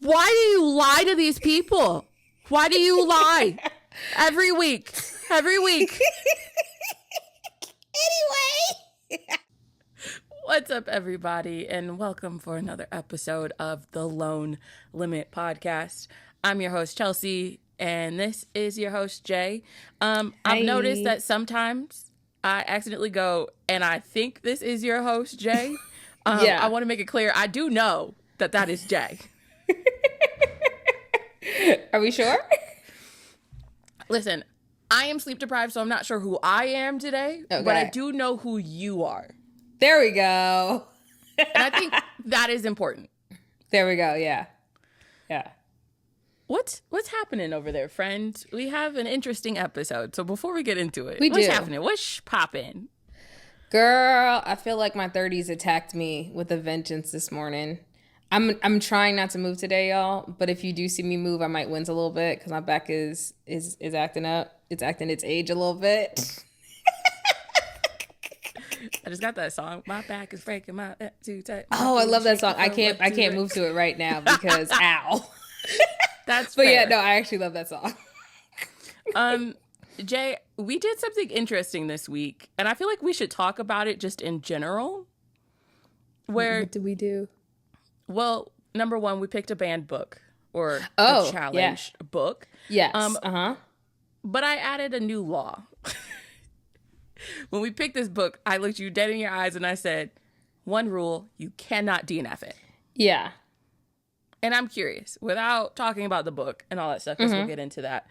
Why do you lie to these people? Why do you lie? Every week. Anyway. What's up, everybody, and welcome for another episode of the Lone Limit Podcast. I'm your host, Chelsie, and this is your host, Jay. I've noticed that sometimes I accidentally go, and I think this is your host, Jay. I want to make it clear, I do know that is Jay. Are we sure? Listen, I am sleep deprived, so I'm not sure who I am today, but I do know who you are. There we go. And I think that is important. There we go, yeah. Yeah. What's happening over there, friend? We have an interesting episode, so before we get into it, what's happening? What's popping? Girl, I feel like my 30s attacked me with a vengeance this morning. I'm trying not to move today, y'all. But if you do see me move, I might wince a little bit because my back is acting up. It's acting its age a little bit. I just got that song. My back is breaking. My too tight. Oh, I love that song. I can't move to it right now because ow. That's but fair. yeah, no, I actually love that song. Jay, we did something interesting this week, and I feel like we should talk about it just in general. What did we do? Well, number one, we picked a banned book or a challenge book. Yes. But I added a new law. When we picked this book, I looked you dead in your eyes and I said, one rule, you cannot DNF it. Yeah. And I'm curious, without talking about the book and all that stuff, because we'll get into that.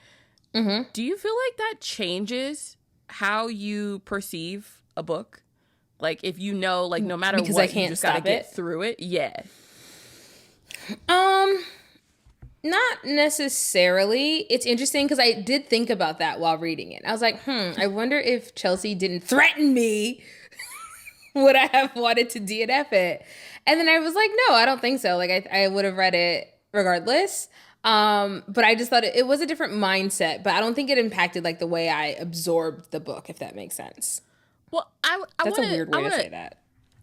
Mm-hmm. Do you feel like that changes how you perceive a book? Like if you know, like no matter because what, I can't you just gotta stop it? get through it? Yeah. Not necessarily. It's interesting because I did think about that while reading it. I was like, I wonder if Chelsie didn't threaten me, would I have wanted to DNF it? And then I was like, no, I don't think so. Like I would have read it regardless. But I just thought it was a different mindset, but I don't think it impacted like the way I absorbed the book, if that makes sense. Well, That's a weird way to say that.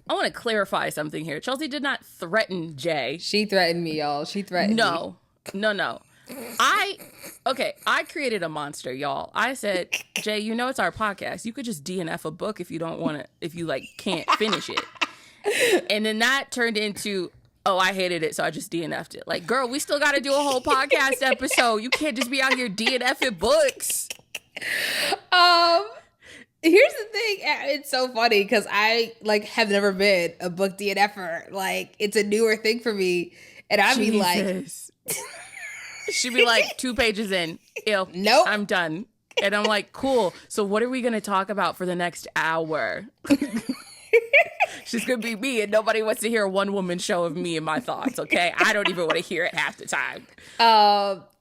I want to clarify something here. Chelsie did not threaten Jay. She threatened me, y'all. She threatened me. No. I created a monster, y'all. I said, Jay, you know it's our podcast. You could just DNF a book if you don't want to, if you like can't finish it. And then that turned into, oh, I hated it, so I just DNF'd it. Like, girl, we still got to do a whole podcast episode. You can't just be out here DNFing books. Here's the thing. It's so funny because I like have never been a book DNFer. Like it's a newer thing for me. And I'd be like, she'd be like 2 pages in. Ew, nope, I'm done. And I'm like, cool. So what are we going to talk about for the next hour? She's going to be me and nobody wants to hear a one-woman show of me and my thoughts, okay? I don't even want to hear it half the time.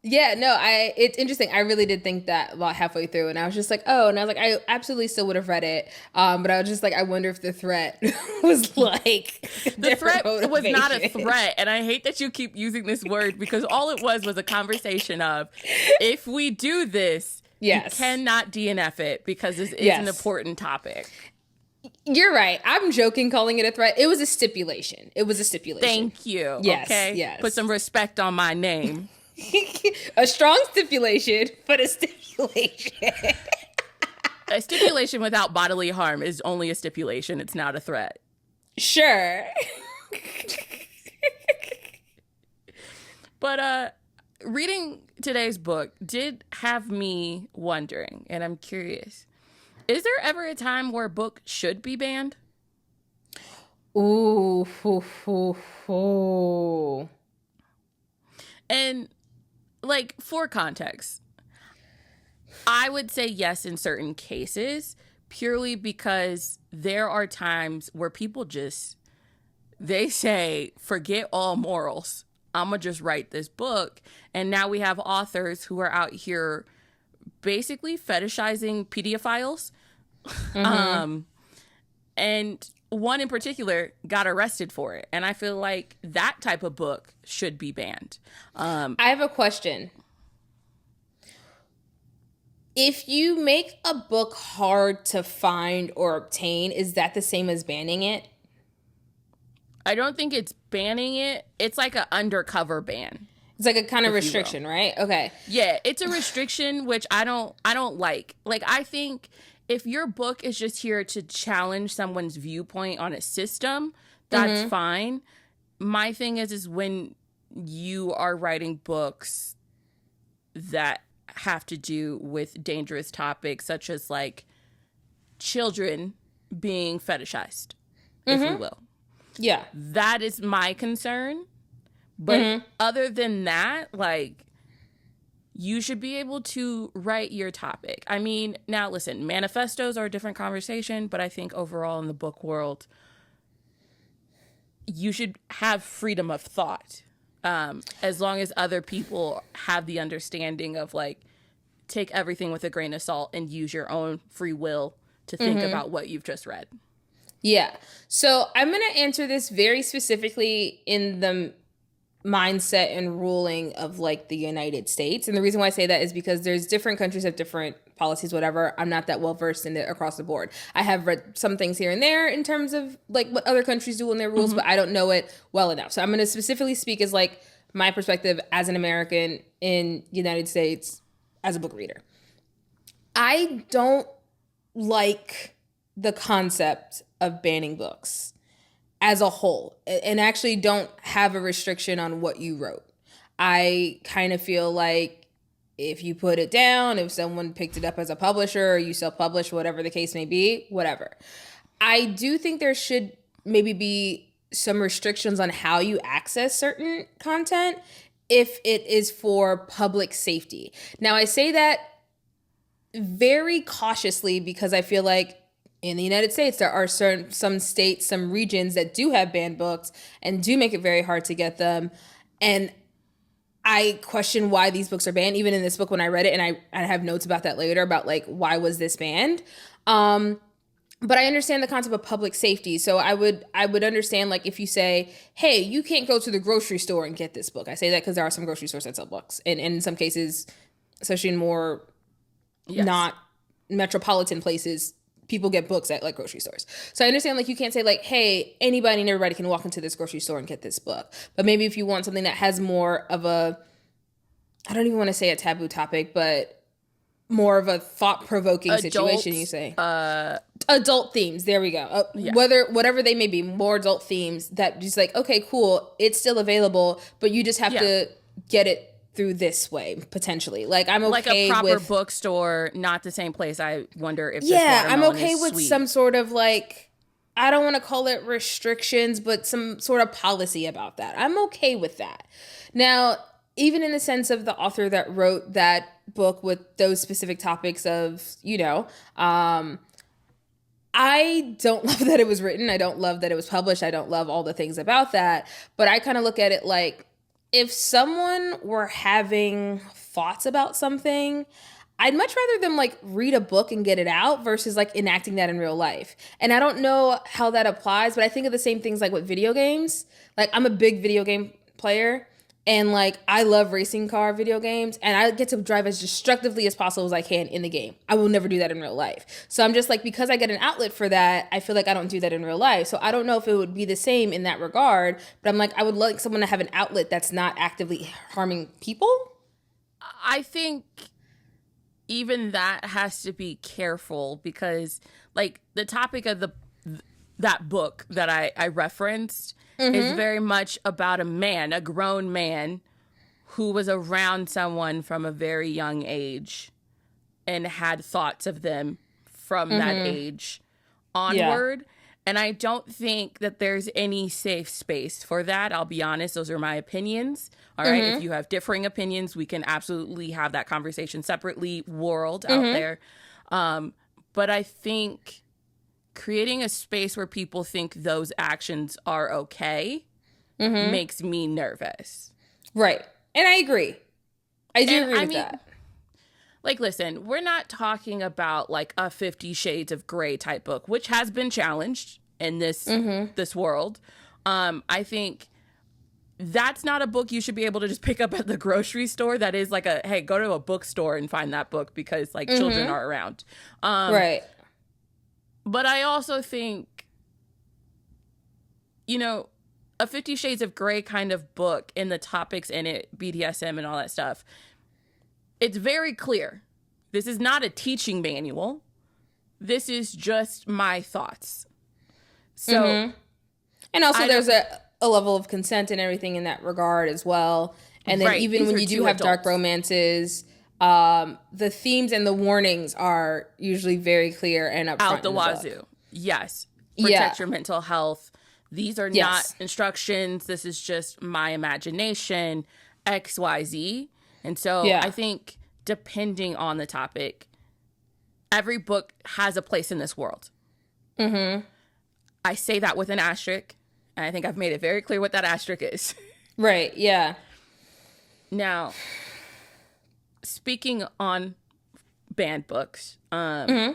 Yeah, no, it's interesting. I really did think that about halfway through and I was just like, oh, and I was like, I absolutely still would have read it. But I was just like, I wonder if the threat was like the threat was not a threat. And I hate that you keep using this word because all it was a conversation of if we do this, you cannot DNF it because this is an important topic. You're right. I'm joking calling it a threat. It was a stipulation. Thank you. Yes. Okay. Yes. Put some respect on my name. A strong stipulation, but a stipulation. A stipulation without bodily harm is only a stipulation. It's not a threat. Sure. But reading today's book did have me wondering, and I'm curious. Is there ever a time where a book should be banned? Ooh. And, like, for context, I would say yes in certain cases, purely because there are times where people they say, forget all morals. I'm going to just write this book. And now we have authors who are out here basically fetishizing pedophiles. Mm-hmm. And one in particular got arrested for it. And I feel like that type of book should be banned. I have a question. If you make a book hard to find or obtain, is that the same as banning it? I don't think it's banning it. It's like an undercover ban. It's like a kind of if you will. restriction, right? Okay. Yeah, it's a restriction, which I don't like. Like, I think if your book is just here to challenge someone's viewpoint on a system, that's fine. My thing is when you are writing books that have to do with dangerous topics, such as like children being fetishized, if you will. Yeah. That is my concern. But other than that, like, you should be able to write your topic. I mean, now listen, manifestos are a different conversation, but I think overall in the book world, you should have freedom of thought. As long as other people have the understanding of, like, take everything with a grain of salt and use your own free will to think about what you've just read. Yeah. So I'm going to answer this very specifically in the mindset and ruling of like the United States. And the reason why I say that is because there's different countries have different policies, whatever. I'm not that well versed in it across the board. I have read some things here and there in terms of like what other countries do in their rules, but I don't know it well enough. So I'm going to specifically speak as like my perspective as an American in United States as a book reader. I don't like the concept of banning books as a whole, and actually don't have a restriction on what you wrote. I kind of feel like if you put it down, if someone picked it up as a publisher or you self-publish, whatever the case may be, whatever. I do think there should maybe be some restrictions on how you access certain content if it is for public safety. Now, I say that very cautiously because I feel like in the United States, there are some states, some regions that do have banned books and do make it very hard to get them. And I question why these books are banned. Even in this book, when I read it, and I have notes about that later about like, why was this banned? But I understand the concept of public safety. So I would understand like if you say, hey, you can't go to the grocery store and get this book. I say that because there are some grocery stores that sell books. And in some cases, especially in more not metropolitan places, people get books at like grocery stores. So I understand like you can't say like, hey, anybody and everybody can walk into this grocery store and get this book. But maybe if you want something that has more of a, I don't even want to say a taboo topic, but more of a thought-provoking situation, you say. Adult themes, there we go. Whatever they may be, more adult themes that just like, okay, cool, it's still available, but you just have to get it through this way, potentially. Like, I'm okay like a proper bookstore, not the same place. I wonder if I'm okay with sweet. Some sort of like, I don't want to call it restrictions, but some sort of policy about that. I'm okay with that. Now, even in the sense of the author that wrote that book with those specific topics of, you know, I don't love that it was written. I don't love that it was published. I don't love all the things about that. But I kind of look at it like, if someone were having thoughts about something, I'd much rather them like read a book and get it out versus like enacting that in real life. And I don't know how that applies, but I think of the same things like with video games. Like, I'm a big video game player, and like I love racing car video games, and I get to drive as destructively as possible as I can in the game. I will never do that in real life. So I'm just like, because I get an outlet for that, I feel like I don't do that in real life. So I don't know if it would be the same in that regard, but I'm like, I would like someone to have an outlet that's not actively harming people. I think even that has to be careful because like the topic of that book that I referenced is very much about a grown man who was around someone from a very young age and had thoughts of them from that age onward. Yeah. And I don't think that there's any safe space for that. I'll be honest. Those are my opinions. All right. If you have differing opinions, we can absolutely have that conversation separately, world out there. But I think creating a space where people think those actions are okay makes me nervous. Right. And I agree. I do agree with that. Like, listen, we're not talking about like a 50 Shades of Grey type book, which has been challenged in this world. I think that's not a book you should be able to just pick up at the grocery store. That is like hey, go to a bookstore and find that book because like children are around. Right. But I also think, you know, a 50 Shades of Grey kind of book in the topics in it, BDSM and all that stuff, it's very clear. This is not a teaching manual. This is just my thoughts. So, and also there's a level of consent and everything in that regard as well. And then even when you do have dark romances, the themes and the warnings are usually very clear and upfront. Out the wazoo. Yes. Protect your mental health. These are not instructions. This is just my imagination, XYZ. And so I think depending on the topic, every book has a place in this world. I say that with an asterisk, and I think I've made it very clear what that asterisk is. Right, yeah. Now, speaking on banned books, I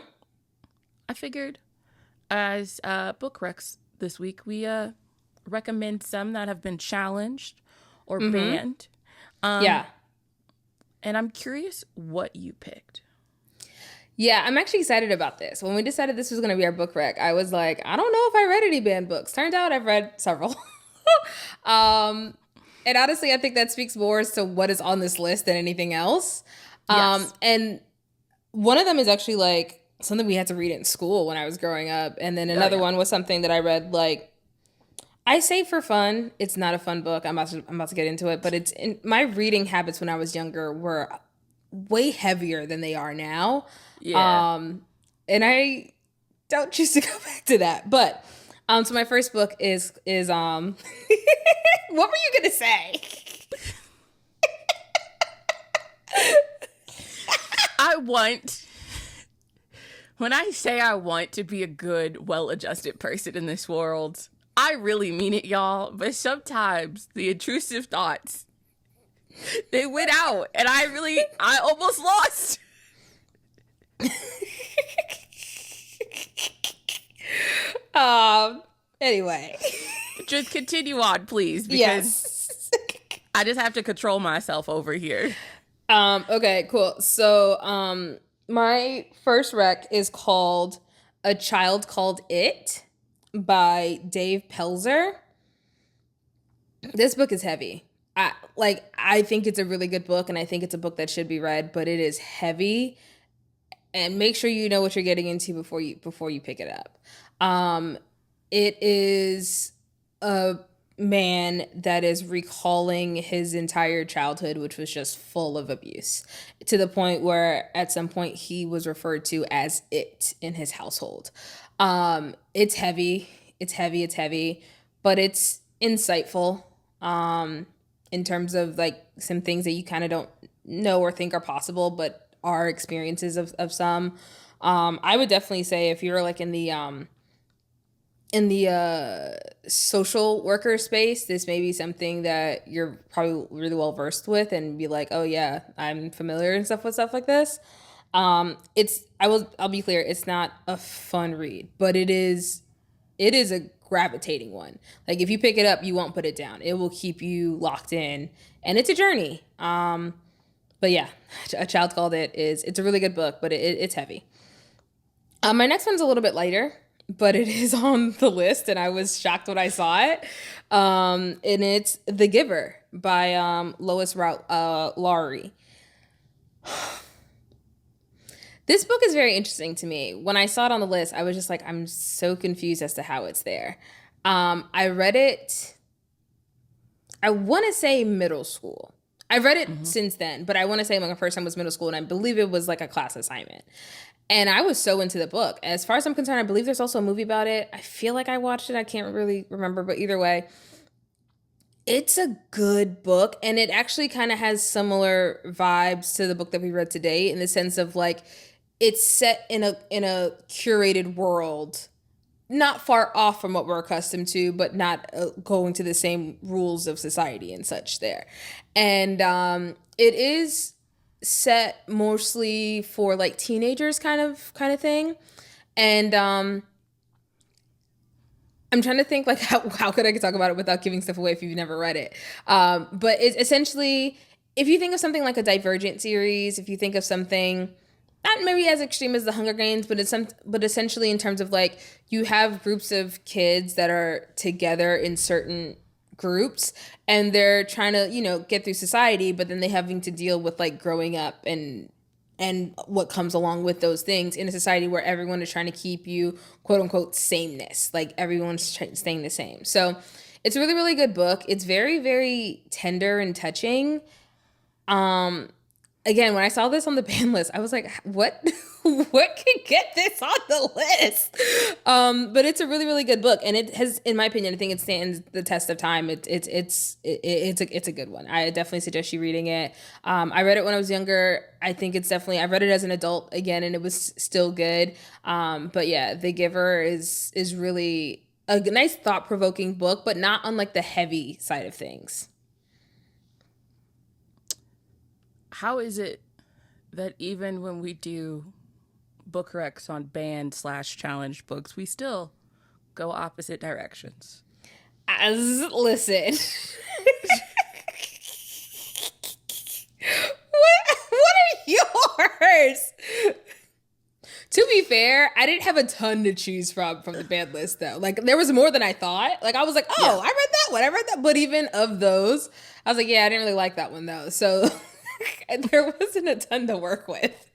figured as book recs this week, we recommend some that have been challenged or banned. And I'm curious what you picked. Yeah, I'm actually excited about this. When we decided this was going to be our book rec, I was like, I don't know if I read any banned books. Turns out I've read several. And honestly, I think that speaks more as to what is on this list than anything else. Yes. And one of them is actually like something we had to read in school when I was growing up. And then another one was something that I read like, I say for fun. It's not a fun book. I'm about to get into it. But it's my reading habits when I was younger were way heavier than they are now. Yeah. And I don't choose to go back to that. But so my first book is what were you gonna say? When I say I want to be a good, well-adjusted person in this world, I really mean it, y'all. But sometimes the intrusive thoughts, they went out, and I almost lost. Anyway. Just continue on, please, because I just have to control myself over here. Okay, cool. So, my first rec is called A Child Called It by Dave Pelzer. This book is heavy. I think it's a really good book, and I think it's a book that should be read, but it is heavy. And make sure you know what you're getting into before you pick it up. It is a man that is recalling his entire childhood, which was just full of abuse, to the point where at some point he was referred to as it in his household. It's heavy, but it's insightful in terms of like some things that you kind of don't know or think are possible, but are experiences of some. I would definitely say if you're like in the social worker space, this may be something that you're probably really well versed with and be like, oh yeah, I'm familiar and stuff with stuff like this. I'll be clear, it's not a fun read, but it is a gravitating one. Like if you pick it up, you won't put it down. It will keep you locked in, and it's a journey. But yeah, A Child Called it's a really good book, but it's heavy. My next one's a little bit lighter, but it is on the list, and I was shocked when I saw it. And it's The Giver by Lois Lowry. This book is very interesting to me. When I saw it on the list, I was just like, I'm so confused as to how it's there. I read it, I want to say middle school. I've read it since then, but I want to say my first time was middle school, and I believe it was like a class assignment. And I was so into the book. As far as I'm concerned, I believe there's also a movie about it. I feel like I watched it. I can't really remember, but either way, it's a good book. And it actually kind of has similar vibes to the book that we read today, in the sense of like, it's set in a curated world, not far off from what we're accustomed to, but not going to the same rules of society and such there. And it is set mostly for like teenagers kind of thing. And I'm trying to think like how could I talk about it without giving stuff away if you've never read it. But it's essentially, if you think of something like a Divergent series, if you think of something not maybe as extreme as the Hunger Games, but essentially in terms of like, you have groups of kids that are together in certain groups, and they're trying to, you know, get through society, but then they having to deal with like growing up and what comes along with those things in a society where everyone is trying to keep you, quote unquote, sameness. Like everyone's staying the same. So it's a really, really good book. It's very, very tender and touching. Again, when I saw this on the ban list, I was like, what? What can get this on the list? But it's a really, really good book, and it has, in my opinion, I think it stands the test of time. It's a good one. I definitely suggest you reading it. I read it when I was younger. I think it's definitely, I read it as an adult again, and it was still good. But yeah, The Giver is really a nice thought-provoking book, but not on like the heavy side of things. How is it that even when we do book recs on banned/challenged books, we still go opposite directions? Listen. What are yours? To be fair, I didn't have a ton to choose from the banned list, though. Like, there was more than I thought. Like, I was like, oh, yeah. I read that one. I read that. But even of those, I was like, yeah, I didn't really like that one, though. So there wasn't a ton to work with.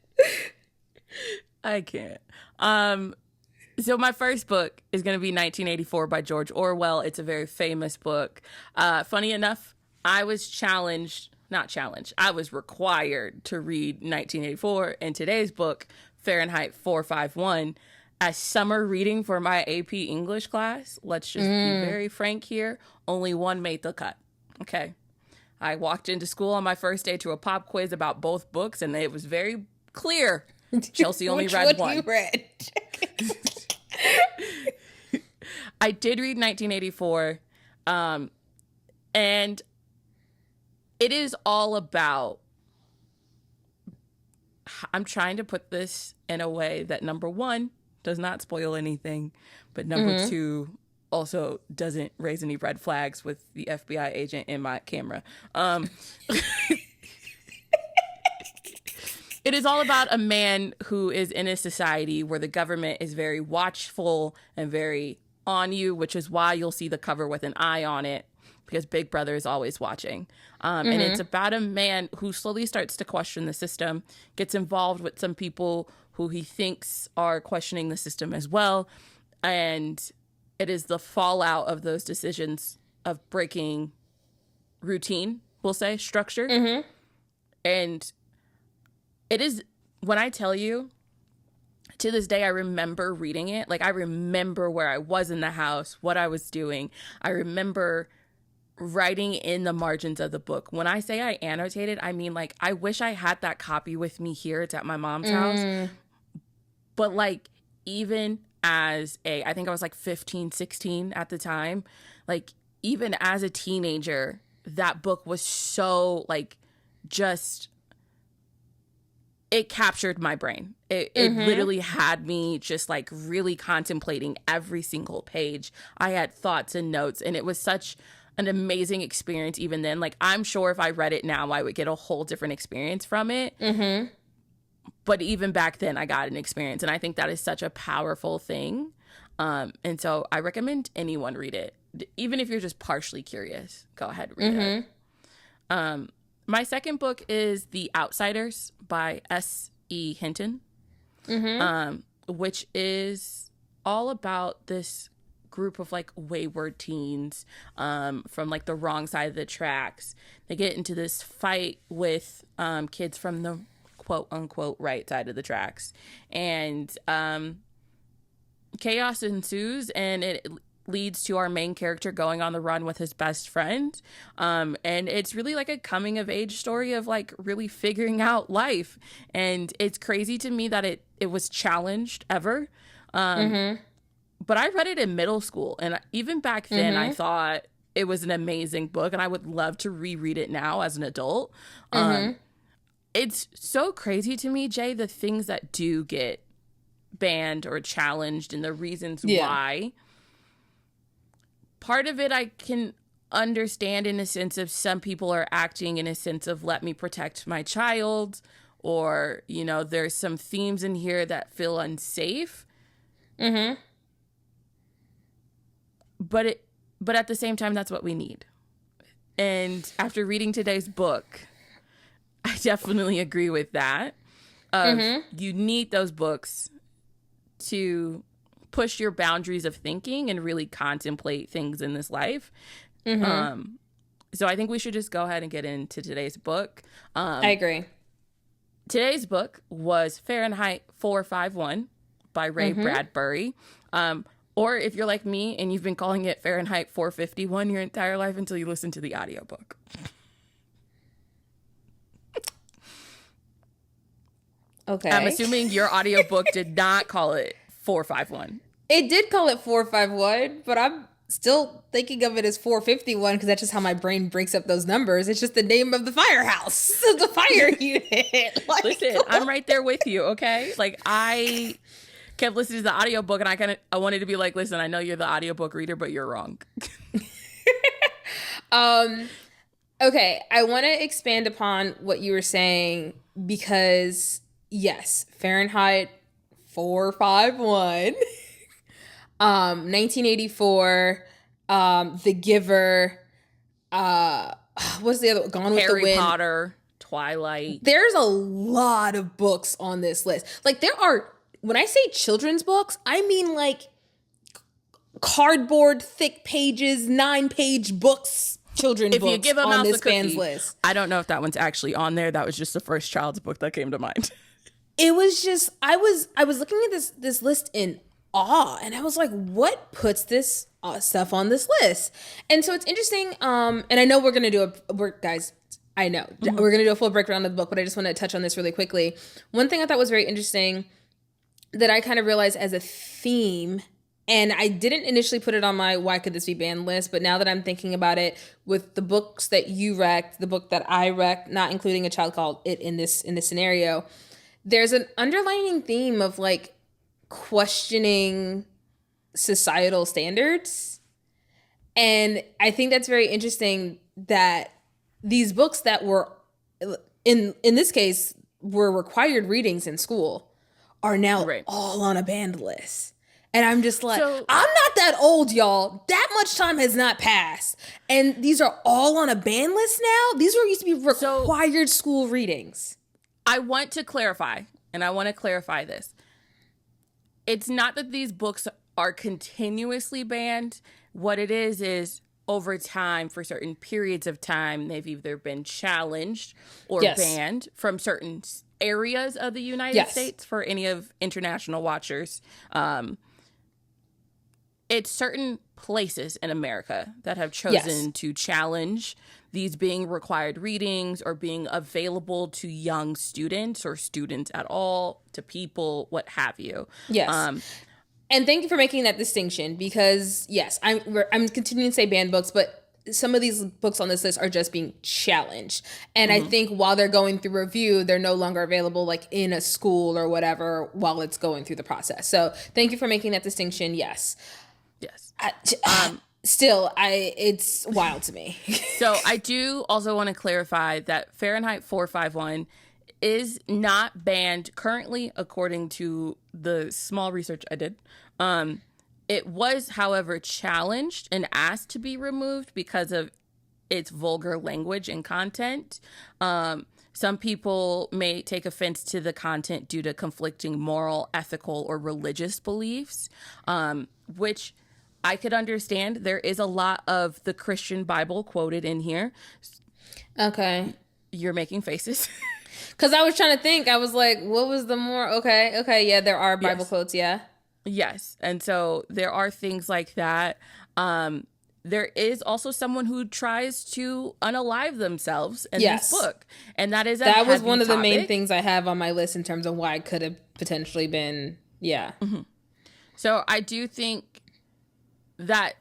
I can't. So my first book is going to be 1984 by George Orwell. It's a very famous book. Funny enough, I was I was required to read 1984 in today's book, Fahrenheit 451, as summer reading for my AP English class. Let's just be very frank here. Only one made the cut. Okay. I walked into school on my first day to a pop quiz about both books, and it was very clear Chelsie only read one. Which one you read? I did read 1984, and it is all about, I'm trying to put this in a way that, number one, does not spoil anything, but number two, also doesn't raise any red flags with the FBI agent in my camera. It is all about a man who is in a society where the government is very watchful and very on you, which is why you'll see the cover with an eye on it, because Big Brother is always watching. And it's about a man who slowly starts to question the system, gets involved with some people who he thinks are questioning the system as well. And it is the fallout of those decisions of breaking routine, we'll say, structure. And it is, when I tell you, to this day, I remember reading it. Like, I remember where I was in the house, what I was doing. I remember writing in the margins of the book. When I say I annotated, I mean, like, I wish I had that copy with me here. It's at my mom's house. But, like, even as I think I was like 15, 16 at the time, like, even as a teenager, that book was so, like, just, it captured my brain. It literally had me just, like, really contemplating every single page. I had thoughts and notes, and it was such an amazing experience even then. Like, I'm sure if I read it now, I would get a whole different experience from it. But even back then, I got an experience, and I think that is such a powerful thing. And so I recommend anyone read it. Even if you're just partially curious, go ahead and read it. My second book is The Outsiders by S.E. Hinton, which is all about this group of, like, wayward teens from, like, the wrong side of the tracks. They get into this fight with kids from the quote unquote right side of the tracks, and chaos ensues, and it leads to our main character going on the run with his best friend. And it's really like a coming of age story of, like, really figuring out life. And it's crazy to me that it was challenged ever. But I read it in middle school, and even back then I thought it was an amazing book, and I would love to reread it now as an adult. It's so crazy to me, Jay, the things that do get banned or challenged and the reasons why. Part of it I can understand in a sense of some people are acting in a sense of, let me protect my child, or, you know, there's some themes in here that feel unsafe. But at the same time, that's what we need. And after reading today's book, I definitely agree with that. You need those books to push your boundaries of thinking and really contemplate things in this life. So I think we should just go ahead and get into today's book. I agree. Today's book was Fahrenheit 451 by Ray Bradbury. Or if you're like me and you've been calling it Fahrenheit 451 your entire life until you listen to the audiobook. Okay. I'm assuming your audiobook did not call it 451. It did call it 451, but I'm still thinking of it as 451 because that's just how my brain breaks up those numbers. It's just the name of the firehouse, the fire unit. Like, listen, I'm right there with you, okay? Like, I kept listening to the audiobook and I wanted to be like, listen, I know you're the audiobook reader, but you're wrong. Okay, I want to expand upon what you were saying because, yes, Fahrenheit 451, 1984, The Giver, what's the other? Gone with the Wind. Harry Potter, Twilight. There's a lot of books on this list. Like, there are, when I say children's books, I mean like cardboard, thick pages, 9-page books. Children's books you give a on mouse this a cookie, band's list. I don't know if that one's actually on there. That was just the first child's book that came to mind. It was just, I was looking at this list in awe, and I was like, what puts this stuff on this list? And so it's interesting. And I know we're gonna do guys. I know we're gonna do a full breakdown of the book, but I just want to touch on this really quickly. One thing I thought was very interesting that I kind of realized as a theme, and I didn't initially put it on my why could this be banned list, but now that I'm thinking about it, with the books that you recced, the book that I recced, not including A Child Called It in this scenario, there's an underlying theme of like questioning societal standards. And I think that's very interesting that these books that were in this case were required readings in school are now all on a banned list. And I'm just like, I'm not that old, y'all. That much time has not passed. And these are all on a ban list now? These were used to be required school readings. I want to clarify, and I want to clarify this. It's not that these books are continuously banned. What it is over time, for certain periods of time, they've either been challenged or banned from certain areas of the United States. For any of international watchers, it's certain places in America that have chosen to challenge these being required readings or being available to young students or students at all, to people, what have you. Yes. And thank you for making that distinction because, yes, I'm continuing to say banned books, but some of these books on this list are just being challenged. And I think while they're going through review, they're no longer available like in a school or whatever while it's going through the process. So thank you for making that distinction. Yes. Yes. Still, it's wild to me. So I do also want to clarify that Fahrenheit 451 is not banned currently, according to the small research I did. It was, however, challenged and asked to be removed because of its vulgar language and content. Some people may take offense to the content due to conflicting moral, ethical, or religious beliefs, which I could understand. There is a lot of the Christian Bible quoted in here. Okay. You're making faces. Because I was trying to think. I was like, what was the more? Okay. Yeah, there are Bible quotes. Yeah. Yes. And so there are things like that. There is also someone who tries to unalive themselves in this book. And that is that was one of the main things I have on my list in terms of why it could have potentially been. Yeah. So I do think that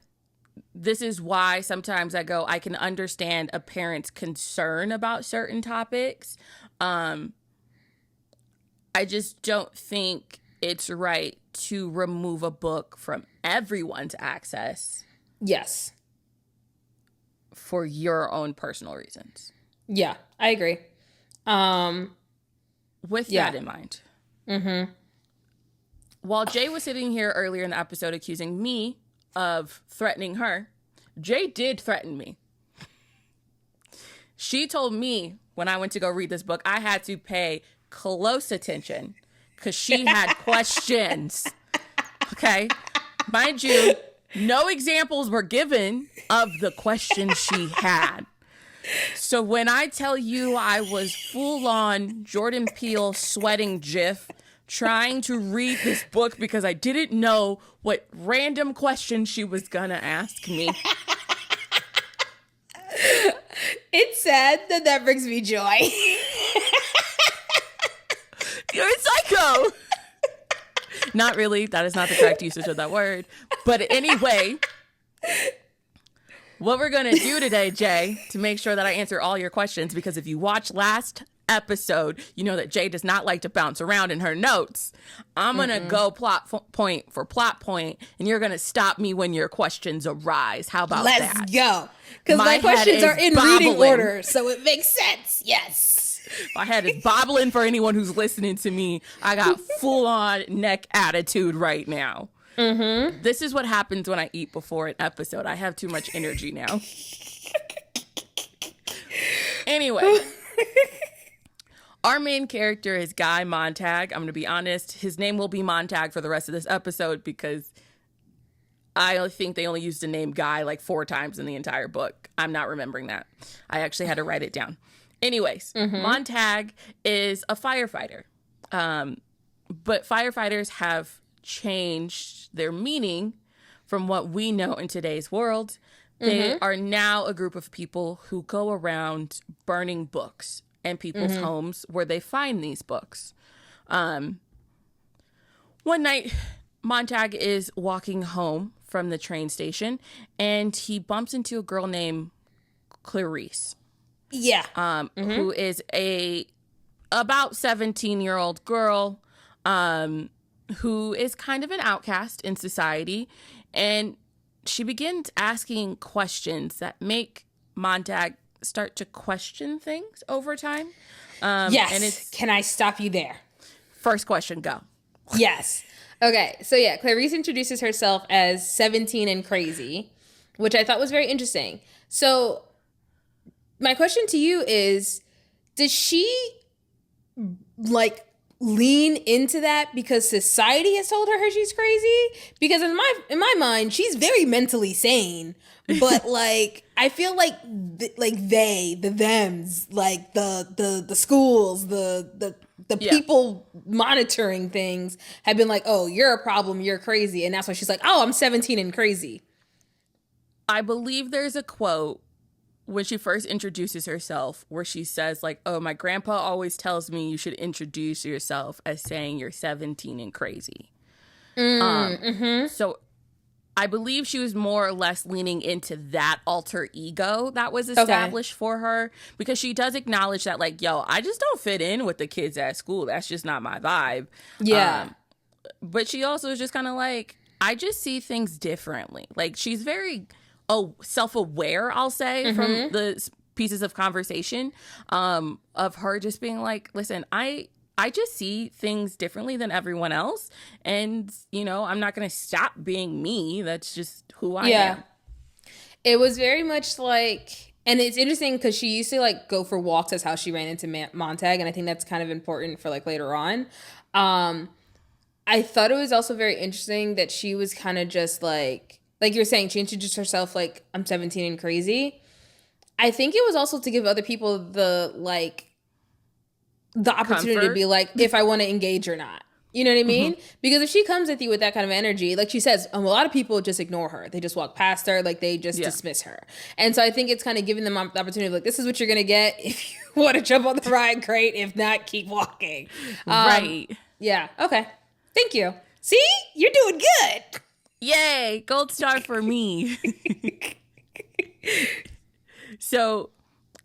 this is why sometimes I can understand a parent's concern about certain topics. I just don't think it's right to remove a book from everyone's access. Yes. For your own personal reasons. Yeah, I agree. With that in mind. While Jay was sitting here earlier in the episode accusing me of threatening her, Jay did threaten me. She told me when I went to go read this book, I had to pay close attention because she had questions. Okay. Mind you, no examples were given of the questions she had. So when I tell you I was full on Jordan Peele sweating GIF trying to read this book because I didn't know what random question she was gonna ask me. It's sad that brings me joy. You're a psycho. Not really. That is not the correct usage of that word. But anyway, what we're going to do today, Jay, to make sure that I answer all your questions, because if you watch last episode, you know that Jay does not like to bounce around in her notes. I'm going to go plot point for plot point, and you're going to stop me when your questions arise. How about that? Let's go. Because my questions are in reading order, so it makes sense. Yes. My head is bobbling for anyone who's listening to me. I got full-on neck attitude right now. Mm-hmm. This is what happens when I eat before an episode. I have too much energy now. Anyway, our main character is Guy Montag. I'm going to be honest. His name will be Montag for the rest of this episode because I think they only used the name Guy like 4 times in the entire book. I'm not remembering that. I actually had to write it down. Anyways, Montag is a firefighter. But firefighters have changed their meaning from what we know in today's world. They are now a group of people who go around burning books in people's homes where they find these books. One night, Montag is walking home from the train station, and he bumps into a girl named Clarice. Yeah. Who is a about 17-year-old girl who is kind of an outcast in society. And she begins asking questions that make Montag start to question things over time. Yes. And Can I stop you there? First question, go. Yes. Okay. So yeah, Clarice introduces herself as 17 and crazy, which I thought was very interesting. So my question to you is, did she like lean into that because society has told her she's crazy? Because in my mind, she's very mentally sane, but like I feel like the thems, like the schools, the people monitoring things have been like, oh, you're a problem, you're crazy, and that's why she's like, oh, I'm 17 and crazy. I believe there's a quote when she first introduces herself where she says like, oh, my grandpa always tells me you should introduce yourself as saying you're 17 and crazy. So I believe she was more or less leaning into that alter ego that was established for her, because she does acknowledge that like, yo, I just don't fit in with the kids at school. That's just not my vibe. Yeah. But she also is just kind of like, I just see things differently. Like she's very self-aware, I'll say, from the pieces of conversation of her just being like, listen, I just see things differently than everyone else. And, you know, I'm not going to stop being me. That's just who I am. It was very much like, and it's interesting because she used to like go for walks. That's how she ran into Montag. And I think that's kind of important for like later on. I thought it was also very interesting that she was kind of just like you're saying, she introduced herself like, I'm 17 and crazy. I think it was also to give other people the opportunity Comfort. to be like, if I want to engage or not. You know what I mean? Because if she comes at you with that kind of energy, like she says, a lot of people just ignore her. They just walk past her. Like they just dismiss her. And so I think it's kind of giving them the opportunity of like, this is what you're going to get. If you want to jump on the ride, great. If not, keep walking. Right. Yeah. Okay. Thank you. See? You're doing good. Yay. Gold star for me. So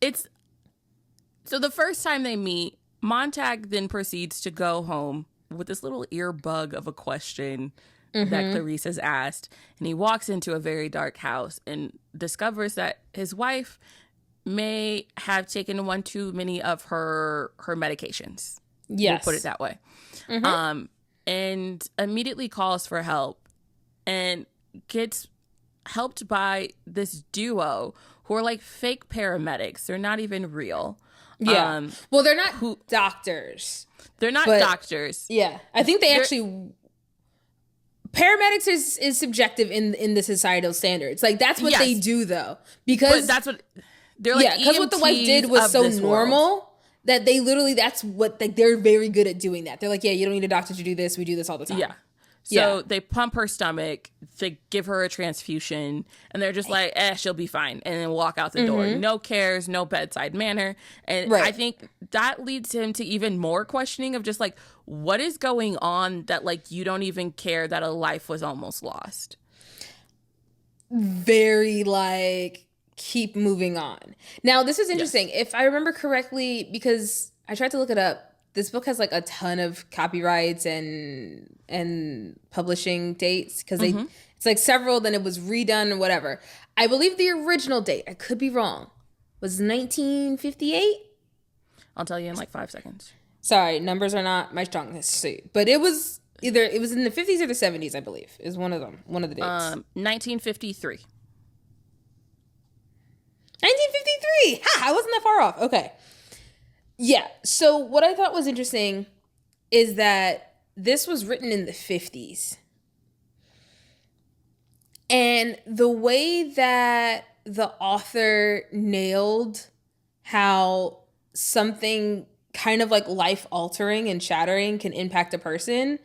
the first time they meet, Montag then proceeds to go home with this little earbug of a question that Clarice has asked. And he walks into a very dark house and discovers that his wife may have taken one too many of her medications. Yes. We'll put it that way. And immediately calls for help and gets helped by this duo who are like fake paramedics. They're not even real. Yeah. Well, they're not doctors. They're not doctors. Yeah. I think they're actually... Paramedics is subjective in the societal standards. Like, that's what they do, though. Because... But that's what... They're like because what the wife did was so normal that they literally... That's what... Like, they're very good at doing that. They're like, yeah, you don't need a doctor to do this. We do this all the time. Yeah. So they pump her stomach, they give her a transfusion, and they're just like, she'll be fine, and then walk out the door. No cares, no bedside manner. And I think that leads him to even more questioning of just like, what is going on that like you don't even care that a life was almost lost? Very like, keep moving on. Now, this is interesting. If I remember correctly, because I tried to look it up, this book has like a ton of copyrights and publishing dates because it's like several, then it was redone or whatever. I believe the original date, I could be wrong, was 1958. I'll tell you in like 5 seconds. Sorry, numbers are not my strongest suit, but it was in the 50s or the 70s, I believe, is one of them, one of the dates. 1953. 1953. Ha! I wasn't that far off. Okay. Yeah. So what I thought was interesting is that this was written in the 50s. And the way that the author nailed how something kind of like life-altering and shattering can impact a person,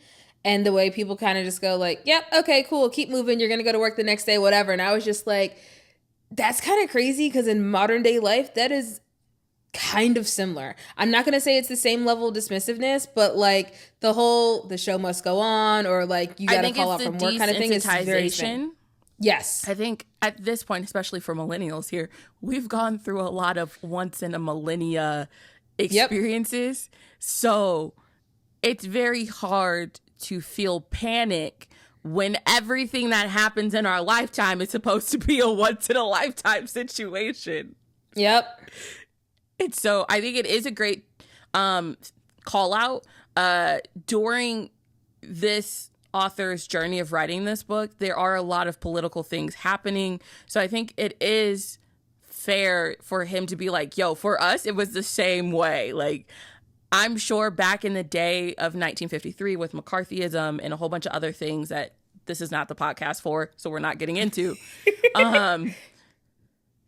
and the way people kind of just go like, yep, okay, cool, keep moving, you're going to go to work the next day, whatever. And I was just like, that's kind of crazy because in modern day life, that is kind of similar. I'm not going to say it's the same level of dismissiveness, but like the show must go on, or like you got to call out from work kind of thing is very same. Yes. I think at this point, especially for millennials here, we've gone through a lot of once in a millennia experiences. Yep. So it's very hard to feel panic when everything that happens in our lifetime is supposed to be a once in a lifetime situation. Yep. And so I think it is a great call out. During this author's journey of writing this book, there are a lot of political things happening. So I think it is fair for him to be like, yo, for us, it was the same way. Like, I'm sure back in the day of 1953 with McCarthyism and a whole bunch of other things that this is not the podcast for, so we're not getting into.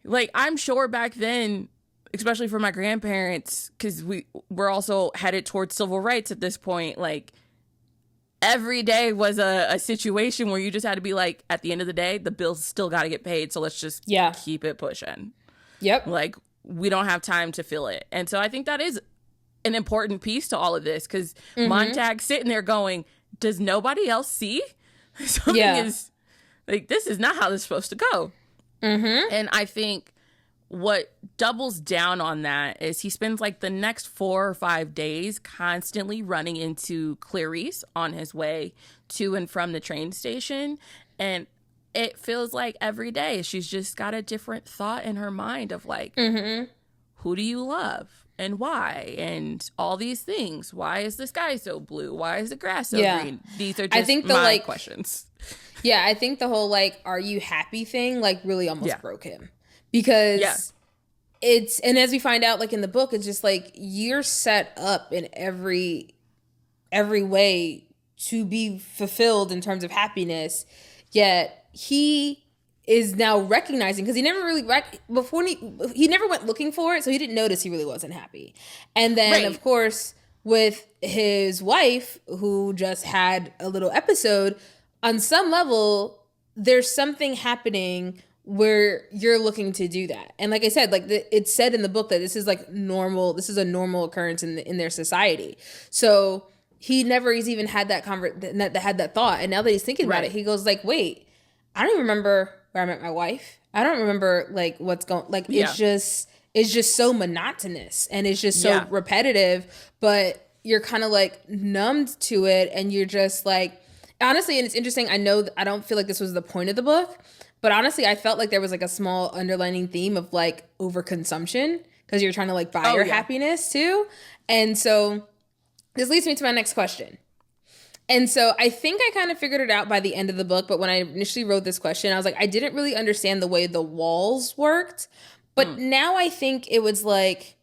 Like, I'm sure back then, especially for my grandparents, because we're also headed towards civil rights at this point, like, every day was a situation where you just had to be like, at the end of the day, the bills still got to get paid, so let's just keep it pushing. Yep. Like, we don't have time to feel it. And so I think that is an important piece to all of this, because Montag's sitting there going, does nobody else see? Something is, like, this is not how this is supposed to go. And I think what doubles down on that is he spends like the next 4 or 5 days constantly running into Clarice on his way to and from the train station. And it feels like every day she's just got a different thought in her mind of like, who do you love and why? And all these things. Why is the sky so blue? Why is the grass so green? These are just my questions. Yeah, I think the whole like, are you happy thing like really almost broke him. Because it's, and as we find out, like in the book, it's just like you're set up in every way to be fulfilled in terms of happiness. Yet he is now recognizing, because he never really, he never went looking for it, so he didn't notice he really wasn't happy. And then, of course, with his wife, who just had a little episode, on some level, there's something happening where you're looking to do that. And like I said, like it's said in the book that this is like normal. This is a normal occurrence in their society. So he never has even had that had that thought. And now that he's thinking about it, he goes like, wait, I don't even remember where I met my wife. I don't remember like what's going, like it's just so monotonous and it's just so repetitive, but you're kind of like numbed to it. And you're just like, honestly, and it's interesting. I know I don't feel like this was the point of the book, but honestly, I felt like there was like a small underlining theme of like overconsumption, because you're trying to like buy your happiness too. And so this leads me to my next question. And so I think I kind of figured it out by the end of the book. But when I initially wrote this question, I was like, I didn't really understand the way the walls worked. But now I think it was like,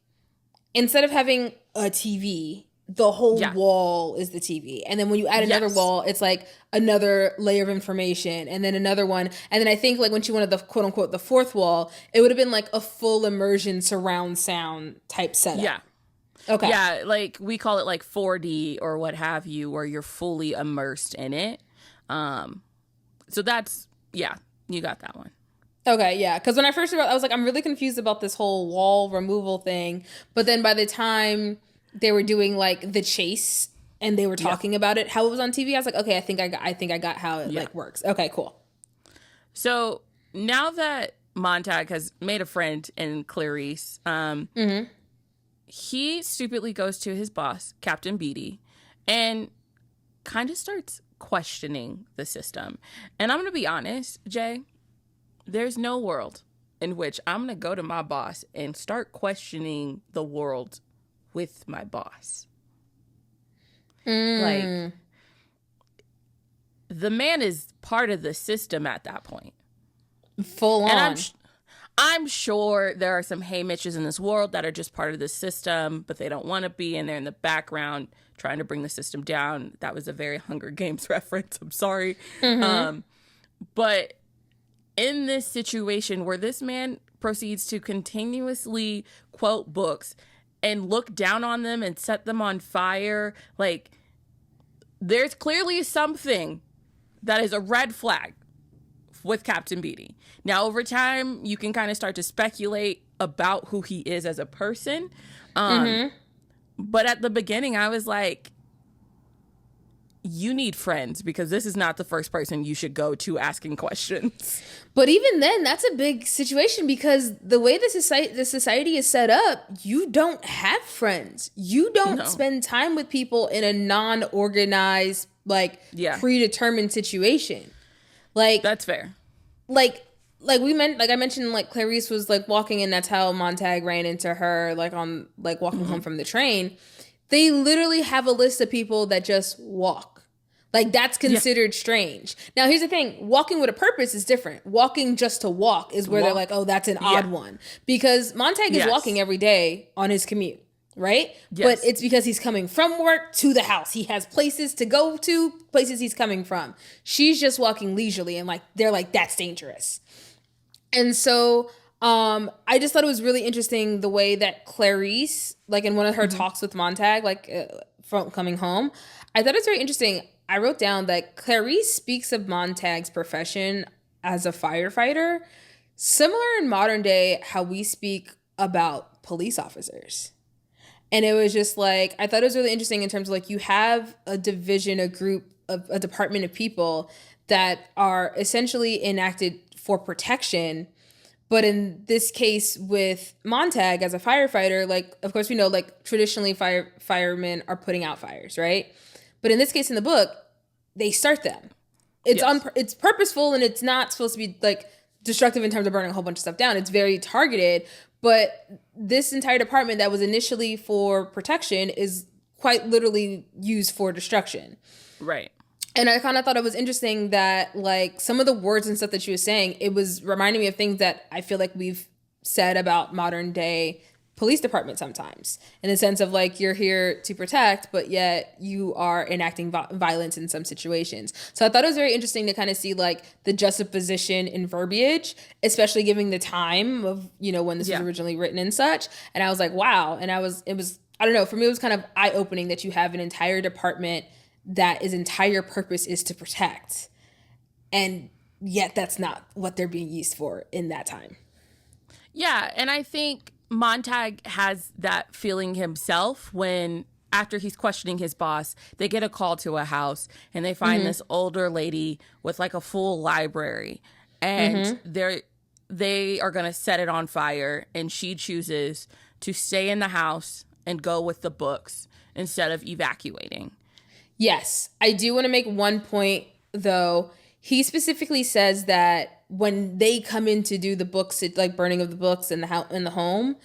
instead of having a TV, the whole Yeah. wall is the TV. And then when you add another Yes. wall, it's like another layer of information and then another one. And then I think like when she wanted the quote unquote the fourth wall, it would have been like a full immersion surround sound type setup. Yeah. Okay. Yeah, like we call it like 4D or what have you, where you're fully immersed in it. So that's, yeah, you got that one. Okay, yeah. Because when I first wrote, I was like, I'm really confused about this whole wall removal thing. But then by the time they were doing like the chase and they were talking about it, how it was on TV, I was like, okay, I think I got how it like works. Okay, cool. So now that Montag has made a friend in Clarice, he stupidly goes to his boss, Captain Beatty, and kind of starts questioning the system. And I'm going to be honest, Jay, there's no world in which I'm going to go to my boss and start questioning the world with my boss. Like, the man is part of the system at that point. Full on. And I'm sure there are some hey Mitches in this world that are just part of the system, but they don't want to be, and they're in the background trying to bring the system down. That was a very Hunger Games reference. I'm sorry. But in this situation where this man proceeds to continuously quote books and look down on them and set them on fire, like, there's clearly something that is a red flag with Captain Beatty. Now, over time, you can kind of start to speculate about who he is as a person. But at the beginning, I was like, you need friends, because this is not the first person you should go to asking questions. But even then, that's a big situation, because the way the society is set up, you don't have friends. You don't spend time with people in a non-organized, like, predetermined situation. Like, That's fair. Like I mentioned, like, Clarice was like walking, and that's how Montag ran into her, like, on like walking home from the train. They literally have a list of people that just walk. Like, that's considered strange. Now, here's the thing. Walking with a purpose is different. Walking just to walk is where they're like, oh, that's an odd one. Because Montag is walking every day on his commute, right? But it's because he's coming from work to the house. He has places to go to, places he's coming from. She's just walking leisurely, and like, they're like, that's dangerous. And so I just thought it was really interesting the way that Clarice, like in one of her talks with Montag, like from coming home, I thought it's very interesting. I wrote down that Clarice speaks of Montag's profession as a firefighter, similar in modern day how we speak about police officers. And it was just like, I thought it was really interesting in terms of like, you have a division, a group, a department of people that are essentially enacted for protection. But in this case with Montag as a firefighter, like, of course we know, like, traditionally firemen are putting out fires, right? But in this case in the book, they start them. It's it's purposeful, and it's not supposed to be like destructive in terms of burning a whole bunch of stuff down. It's very targeted. But this entire department that was initially for protection is quite literally used for destruction. Right. And I kind of thought it was interesting that, like, some of the words and stuff that she was saying, it was reminding me of things that I feel like we've said about modern day police department sometimes, in the sense of like, you're here to protect, but yet you are enacting violence in some situations. So I thought it was very interesting to kind of see like the juxtaposition in verbiage, especially given the time of, you know, when this was originally written and such. And I was like, wow. And it was, I don't know, for me, it was kind of eye-opening that you have an entire department that its entire purpose is to protect. And yet that's not what they're being used for in that time. Yeah, and I think Montag has that feeling himself when, after he's questioning his boss, they get a call to a house and they find this older lady with like a full library, and they are going to set it on fire, and she chooses to stay in the house and go with the books instead of evacuating. Yes, I do want to make one point though. He specifically says that when they come in to do the books, like burning of the books in the home,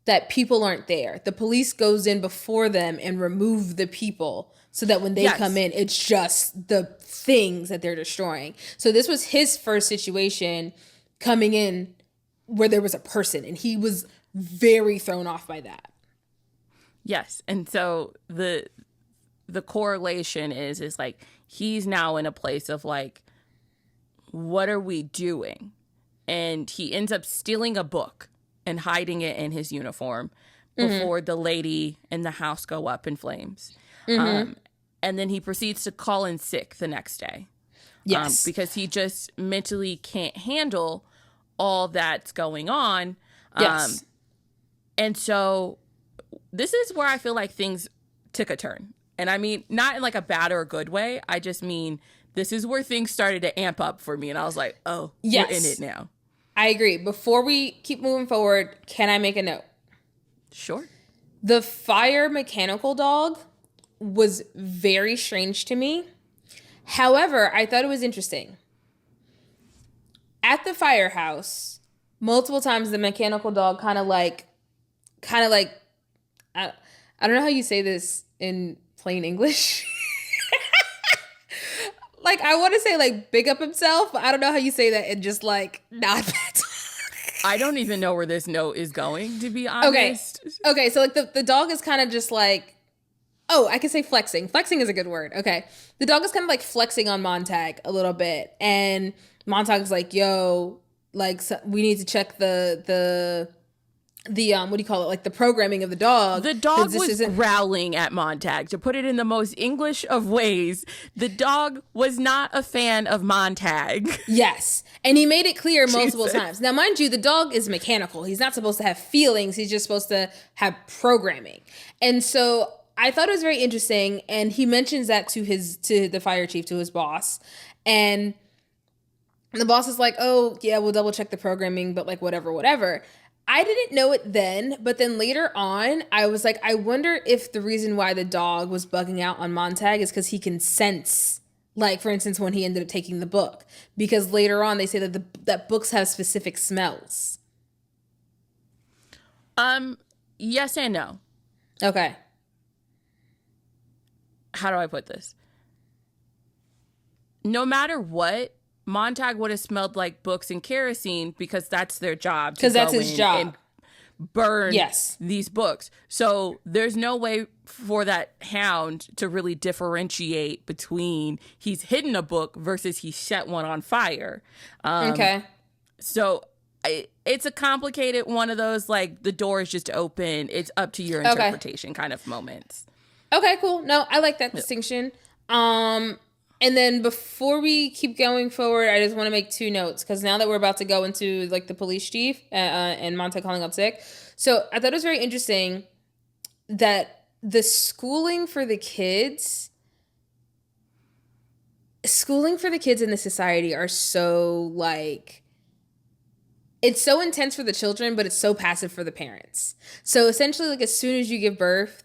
that people aren't there. The police goes in before them and remove the people so that when they come in, it's just the things that they're destroying. So this was his first situation coming in where there was a person, and he was very thrown off by that. Yes. And so the correlation is like, he's now in a place of like, what are we doing? And he ends up stealing a book and hiding it in his uniform before the lady in the house go up in flames. And then he proceeds to call in sick the next day. Yes. Because he just mentally can't handle all that's going on. Yes. And so this is where I feel like things took a turn. And I mean, not in like a bad or a good way. I just mean, this is where things started to amp up for me. And I was like, oh, we're in it now. I agree. Before we keep moving forward, can I make a note? Sure. The fire mechanical dog was very strange to me. However, I thought it was interesting. At the firehouse, multiple times the mechanical dog kind of like, I don't know how you say this in plain English. Like, I want to say, like, big up himself, but I don't know how you say that and just, like, not that. I don't even know where this note is going, to be honest. Okay, so, like, the dog is kind of just, like, oh, I can say flexing. Flexing is a good word. Okay. The dog is kind of, like, flexing on Montag a little bit. And Montag's like, yo, like, so we need to check the what do you call it? Like the programming of the dog. The dog was growling at Montag. To put it in the most English of ways, the dog was not a fan of Montag. Yes. And he made it clear multiple times. Now, mind you, the dog is mechanical. He's not supposed to have feelings. He's just supposed to have programming. And so I thought it was very interesting. And he mentions that to the fire chief, to his boss. And the boss is like, oh, yeah, we'll double check the programming, but like whatever. I didn't know it then, but then later on, I was like, I wonder if the reason why the dog was bugging out on Montag is because he can sense, like, for instance, when he ended up taking the book. Because later on, they say that that books have specific smells. Yes and no. Okay. How do I put this? No matter what, Montag would have smelled like books and kerosene because that's their job. Because that's his job. And burn these books. So there's no way for that hound to really differentiate between he's hidden a book versus he set one on fire. Okay. So it's a complicated one of those, like, the door is just open. It's up to your interpretation kind of moments. Okay, cool. No, I like that distinction. And then before we keep going forward, I just want to make two notes, because now that we're about to go into like the police chief and Montag calling up sick. So I thought it was very interesting that the schooling for the kids in the society are so like, it's so intense for the children, but it's so passive for the parents. So essentially, like, as soon as you give birth,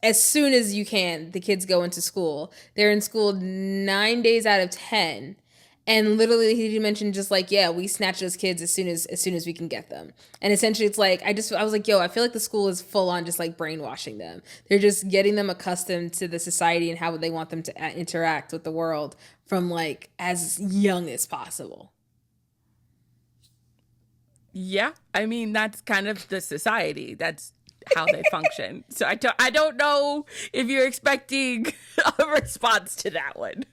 as soon as you can, the kids go into school. They're in school 9 days out of 10. And literally he mentioned just like, yeah, we snatch those kids as soon as we can get them. And essentially it's like, I was like, yo, I feel like the school is full on just like brainwashing them. They're just getting them accustomed to the society and how they want them to interact with the world from like as young as possible. Yeah. I mean, that's kind of the society. That's how they function. So I don't know if you're expecting a response to that one.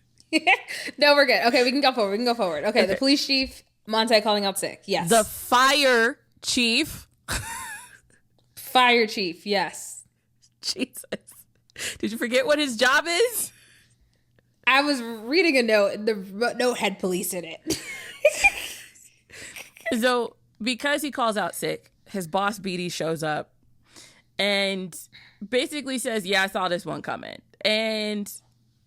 No, we're good. Okay, we can go forward. Okay, the police chief, Montag calling out sick. Yes. The fire chief. Fire chief, yes. Jesus. Did you forget what his job is? I was reading a note, and the note had police in it. So, because he calls out sick, his boss, BD, shows up and basically says, yeah, I saw this one coming. And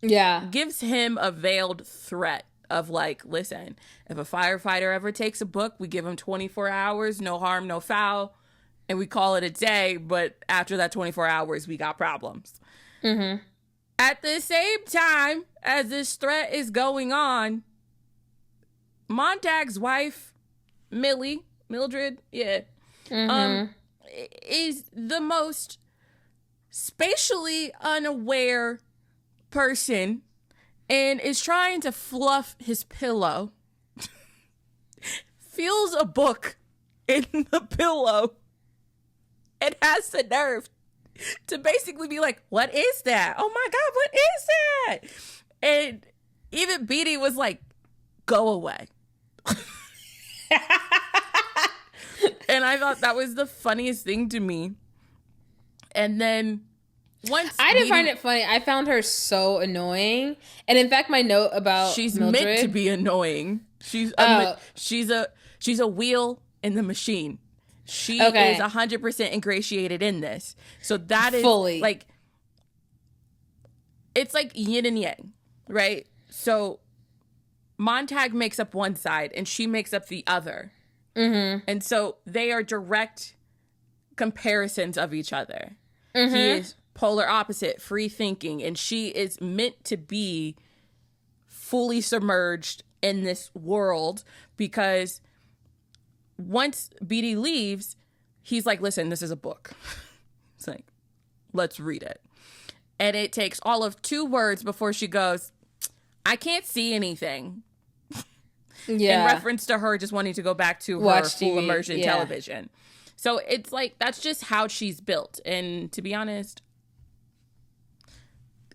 gives him a veiled threat of like, listen, if a firefighter ever takes a book, we give him 24 hours, no harm, no foul, and we call it a day. But after that 24 hours, we got problems. Mm-hmm. At the same time as this threat is going on, Montag's wife, Mildred, is the most spatially unaware person and is trying to fluff his pillow, feels a book in the pillow, and has the nerve to basically be like, what is that? Oh my God, what is that? And even Beatty was like, go away. And I thought that was the funniest thing to me. And then once I didn't find it funny. I found her so annoying. And in fact, my note about she's Mildred, meant to be annoying. She's a wheel in the machine. She is 100% ingratiated in this. So that is fully like, it's like yin and yang, right? So Montag makes up one side and she makes up the other. Mm-hmm. And so they are direct comparisons of each other. Mm-hmm. He is polar opposite, free thinking, and she is meant to be fully submerged in this world because once Beatty leaves, he's like, listen, this is a book. It's like, let's read it. And it takes all of 2 words before she goes, I can't see anything. Yeah. In reference to her just wanting to go back to her full immersion television. So it's like, that's just how she's built. And to be honest,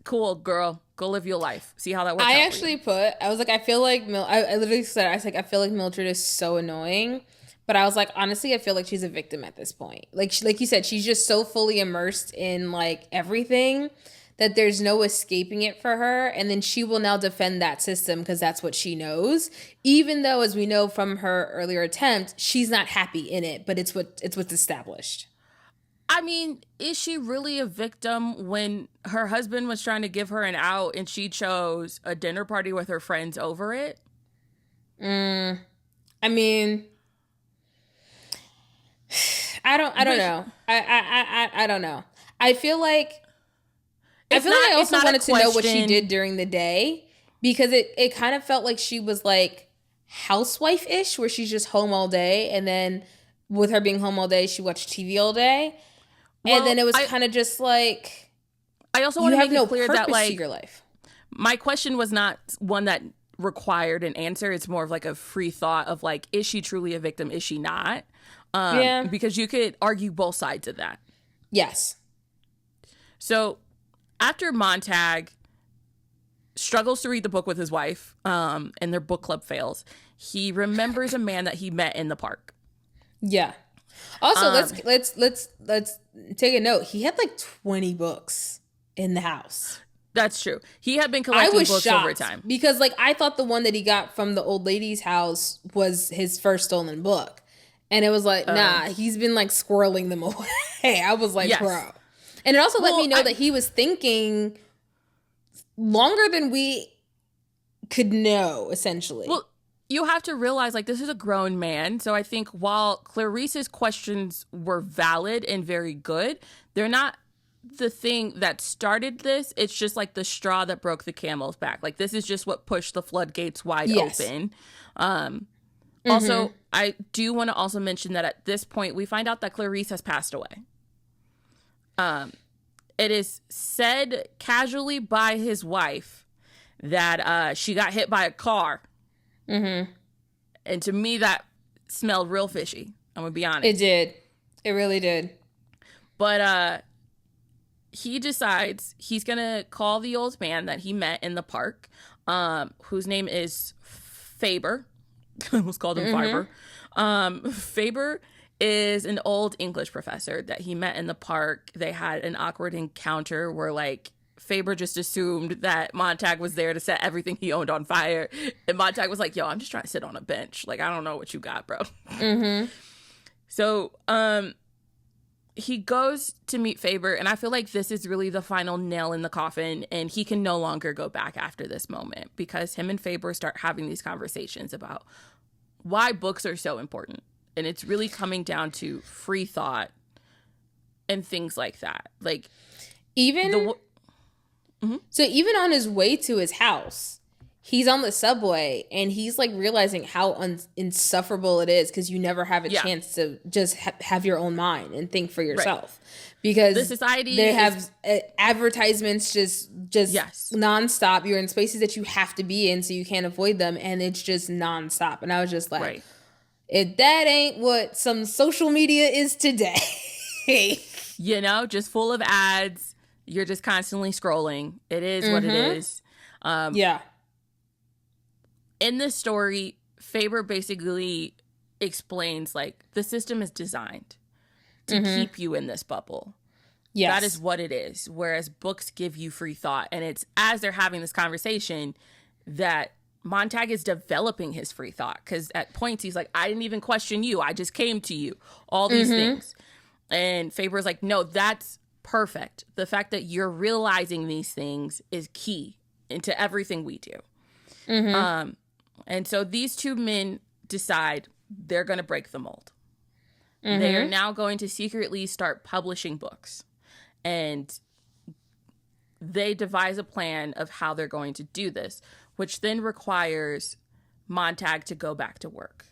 cool, girl. Go live your life. See how that works out. I actually I was like, I feel like, I literally said, I was like, I feel like Mildred is so annoying. But I was like, honestly, I feel like she's a victim at this point. Like you said, she's just so fully immersed in like everything that there's no escaping it for her. And then she will now defend that system because that's what she knows. Even though, as we know from her earlier attempt, she's not happy in it, but it's what's established. I mean, is she really a victim when her husband was trying to give her an out and she chose a dinner party with her friends over it? I mean, I don't know. I don't know. I feel like I also wanted to know what she did during the day because it kind of felt like she was like housewife-ish where she's just home all day, and then with her being home all day, she watched TV all day. Well, and then it was kind of just like, I also want to make it clear that like your life. My question was not one that required an answer. It's more of like a free thought of like, is she truly a victim? Is she not? Because you could argue both sides of that. Yes. So after Montag struggles to read the book with his wife, and their book club fails, he remembers a man that he met in the park. Yeah. Also, let's take a note. He had like 20 books in the house. That's true. He had been collecting books over time. Because like I thought the one that he got from the old lady's house was his first stolen book. And it was like, nah, he's been like squirreling them away. I was like, yes. Bro. And it also let me know that he was thinking longer than we could know, essentially. Well, you have to realize, like, this is a grown man. So I think while Clarice's questions were valid and very good, they're not the thing that started this. It's just like the straw that broke the camel's back. Like, this is just what pushed the floodgates wide open. Also, I do want to also mention that at this point, we find out that Clarice has passed away. It is said casually by his wife that she got hit by a car. Mm-hmm. And to me, that smelled real fishy. I'm going to be honest. It did. It really did. But he decides he's going to call the old man that he met in the park, whose name is Faber. I almost called him Fiber. Faber is an old English professor that he met in the park. They had an awkward encounter where, like, Faber just assumed that Montag was there to set everything he owned on fire. And Montag was like, yo, I'm just trying to sit on a bench. Like, I don't know what you got, bro. Mm-hmm. So he goes to meet Faber, and I feel like this is really the final nail in the coffin, and he can no longer go back after this moment because him and Faber start having these conversations about why books are so important. And it's really coming down to free thought and things like that. Like, even... So even on his way to his house, he's on the subway and he's like realizing how insufferable it is because you never have a chance to just have your own mind and think for yourself. Because the society they have advertisements just nonstop. You're in spaces that you have to be in, so you can't avoid them, and it's just nonstop. And I was just like, if that ain't what some social media is today. You know, just full of ads. You're just constantly scrolling. It is what it is. In this story, Faber basically explains, like, the system is designed to keep you in this bubble. Yes. That is what it is. Whereas books give you free thought. And it's as they're having this conversation that Montag is developing his free thought. Because at points he's like, I didn't even question you. I just came to you. All these things. And Faber's like, no, that's perfect. The fact that you're realizing these things is key into everything we do. And so these two men decide they're going to break the mold. They are now going to secretly start publishing books. And they devise a plan of how they're going to do this, which then requires Montag to go back to work.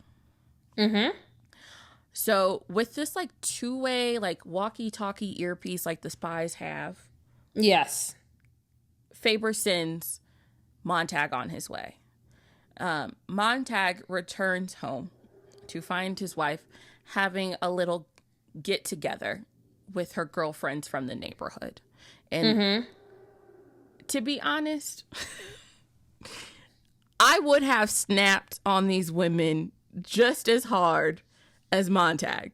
So with this like two-way, like walkie-talkie earpiece like the spies have. Yes. Faber sends Montag on his way. Montag returns home to find his wife having a little get-together with her girlfriends from the neighborhood. And to be honest, I would have snapped on these women just as hard as Montag.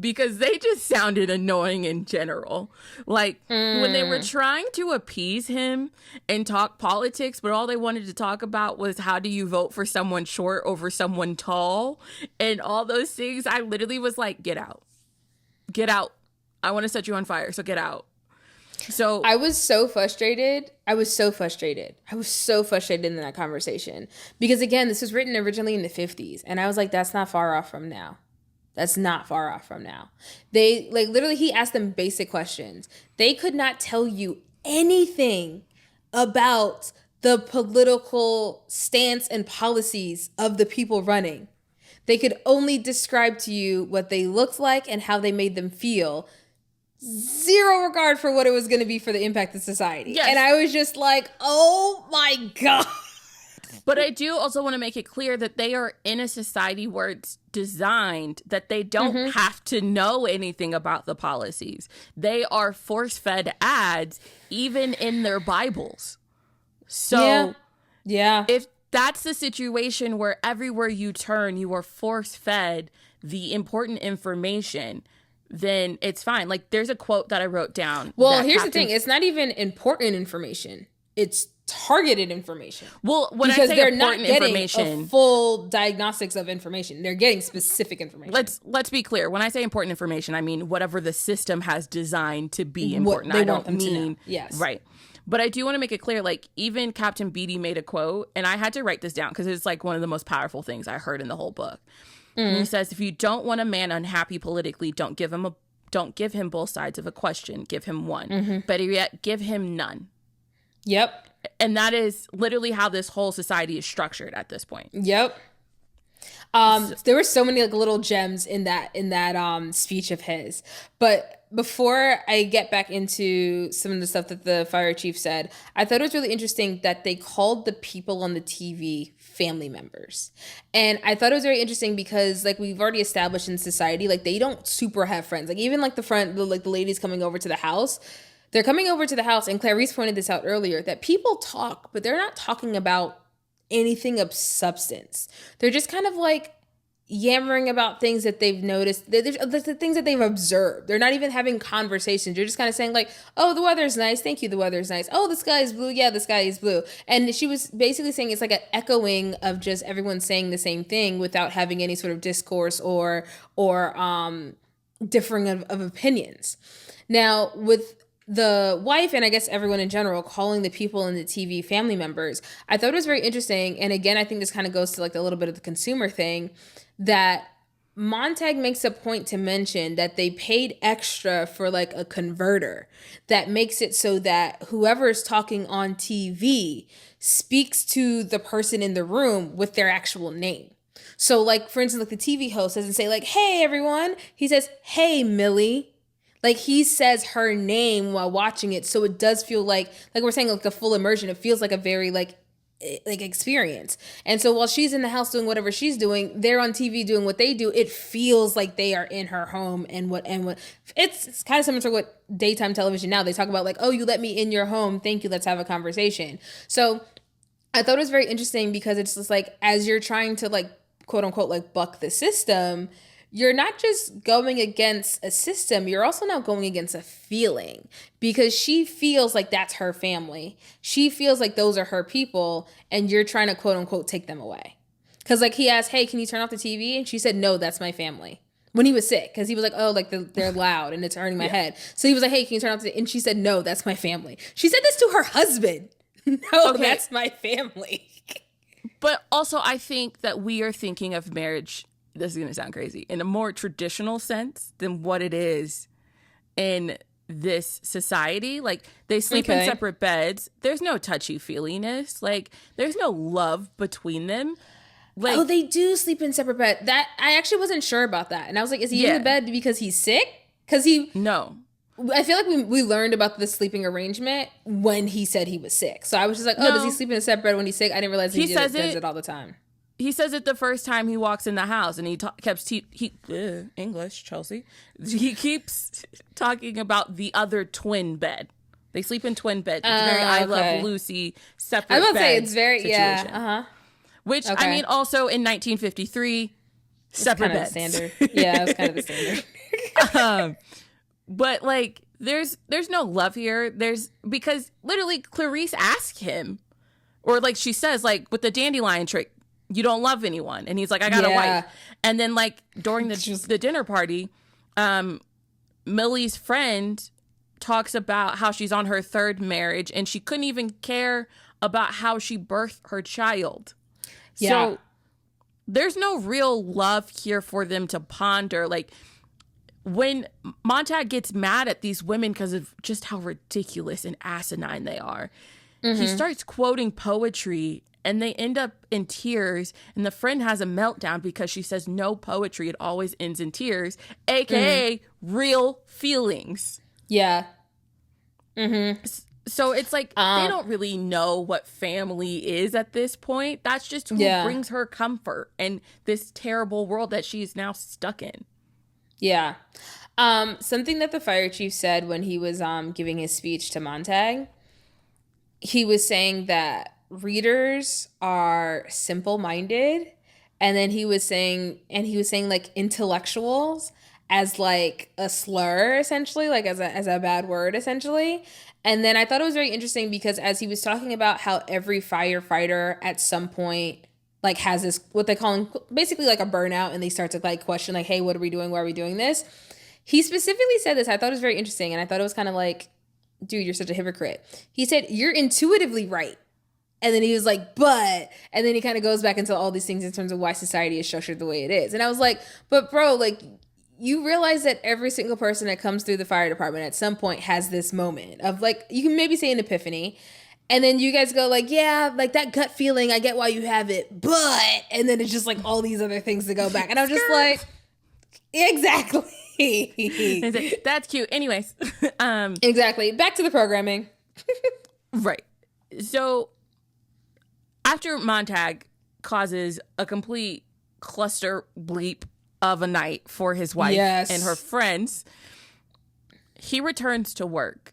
Because they just sounded annoying in general. Like, when they were trying to appease him and talk politics, but all they wanted to talk about was how do you vote for someone short over someone tall? And all those things, I literally was like, get out. Get out. I want to set you on fire, so get out. So I was so frustrated. I was so frustrated in that conversation. Because, again, this was written originally in the 50s. And I was like, that's not far off from now. That's not far off from now. They, like, literally, he asked them basic questions. They could not tell you anything about the political stance and policies of the people running. They could only describe to you what they looked like and how they made them feel. Zero regard for what it was going to be for the impact of society. Yes. And I was just like, oh my God. But I do also want to make it clear that they are in a society where it's designed that they don't have to know anything about the policies. They are force-fed ads, even in their Bibles. So if that's the situation where everywhere you turn, you are force-fed the important information, then it's fine. Like, there's a quote that I wrote down. Well, here's the thing. It's not even important information. It's targeted information. Well, when because I say they're important not getting information, a full diagnostics of information. They're getting specific information. Let's be clear. When I say important information, I mean whatever the system has designed to be important. I don't mean right. But I do want to make it clear, like, even Captain Beatty made a quote, and I had to write this down because it's like one of the most powerful things I heard in the whole book. And he says, if you don't want a man unhappy politically, don't give him both sides of a question. Give him one. Better yet, give him none. Yep. And that is literally how this whole society is structured at this point. Yep. There were so many like little gems in that speech of his. But before I get back into some of the stuff that the fire chief said, I thought it was really interesting that they called the people on the TV family members. And I thought it was very interesting because, like, we've already established in society, like, they don't super have friends. Like, even like the ladies coming over to the house, they're coming over to the house, and Clarice pointed this out earlier, that people talk, but they're not talking about anything of substance. They're just kind of like yammering about things that they've noticed, the things that they've observed. They're not even having conversations. You're just kind of saying like, oh, the weather's nice. Thank you. The weather's nice. Oh, the sky is blue. Yeah, the sky is blue. And she was basically saying it's like an echoing of just everyone saying the same thing without having any sort of discourse or differing of opinions. Now, with the wife and I guess everyone in general calling the people in the TV family members, I thought it was very interesting. And again, I think this kind of goes to like a little bit of the consumer thing, that Montag makes a point to mention that they paid extra for like a converter that makes it so that whoever is talking on TV speaks to the person in the room with their actual name. So like, for instance, like the TV host doesn't say like, "Hey everyone," he says, "Hey Millie." Like he says her name while watching it. So it does feel like we're saying, like the full immersion. It feels like a very like experience. And so while she's in the house doing whatever she's doing, they're on TV doing what they do. It feels like they are in her home, and what it's kind of similar to what daytime television now. They talk about like, "Oh, you let me in your home. Thank you. Let's have a conversation." So I thought it was very interesting because it's just like, as you're trying to like, quote unquote, like buck the system, you're not just going against a system, you're also now going against a feeling, because she feels like that's her family. She feels like those are her people, and you're trying to, quote unquote, take them away. Because like he asked, "Hey, can you turn off the TV?" And she said, "No, that's my family." When he was sick, because he was like, "Oh, like they're loud and it's hurting my head." So he was like, "Hey, can you turn off the?" And she said, "No, that's my family." She said this to her husband. "No, that's my family." But also, I think that we are thinking of marriage, this is going to sound crazy, in a more traditional sense than what it is in this society. Like, they sleep in separate beds. There's no touchy-feeliness. Like, there's no love between them. Like, oh, they do sleep in separate bed. That I actually wasn't sure about that. And I was like, is he in the bed because he's sick? Because No. I feel like we learned about the sleeping arrangement when he said he was sick. So I was just like, oh, does he sleep in a separate bed when he's sick? I didn't realize he does it all the time. He says it the first time he walks in the house, and he keeps English, Chelsea. He keeps talking about the other twin bed. They sleep in twin beds. It's very I Love Lucy separate bed. I was gonna say it's very situation. Which I mean, also in 1953, separate beds. Standard. Yeah, it was kind of the standard. But like, there's no love here. Because literally Clarice asked him, or like she says, like with the dandelion trick, "You don't love anyone," and he's like, "I got a wife." And then like during the dinner party, Millie's friend talks about how she's on her third marriage and she couldn't even care about how she birthed her child. Yeah. So there's no real love here for them to ponder. Like, when Montag gets mad at these women because of just how ridiculous and asinine they are, he starts quoting poetry, and they end up in tears, and the friend has a meltdown because she says no poetry, it always ends in tears, aka real feelings. Yeah. So it's like they don't really know what family is at this point. That's just who brings her comfort in this terrible world that she's now stuck in. Yeah. Something that the fire chief said when he was giving his speech to Montag, he was saying that readers are simple-minded, and then he was saying like intellectuals as like a slur, essentially, like as a bad word, essentially. And then I thought it was very interesting because as he was talking about how every firefighter at some point like has this, what they call basically like a burnout, and they start to like question like, hey, what are we doing? Why are we doing this? He specifically said this. I thought it was very interesting. And I thought it was kind of like, dude, you're such a hypocrite. He said, "You're intuitively right." And then he was like, "But," and then he kind of goes back into all these things in terms of why society is structured the way it is. And I was like, but bro, like, you realize that every single person that comes through the fire department at some point has this moment of like, you can maybe say an epiphany. And then you guys go like, yeah, like that gut feeling, I get why you have it, but, and then it's just like all these other things to go back. And I'm just like, exactly. That's cute. Anyways. Exactly. Back to the programming. Right. So after Montag causes a complete cluster bleep of a night for his wife and her friends, he returns to work.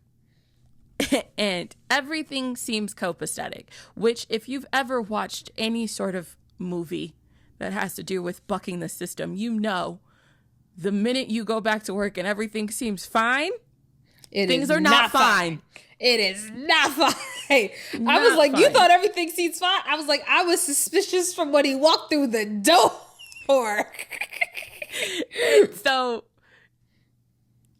And everything seems copacetic, which if you've ever watched any sort of movie that has to do with bucking the system, you know, the minute you go back to work and everything seems fine, things are not fine. It is not fine. I was like, you thought everything seems fine? I was like, I was suspicious from when he walked through the door. So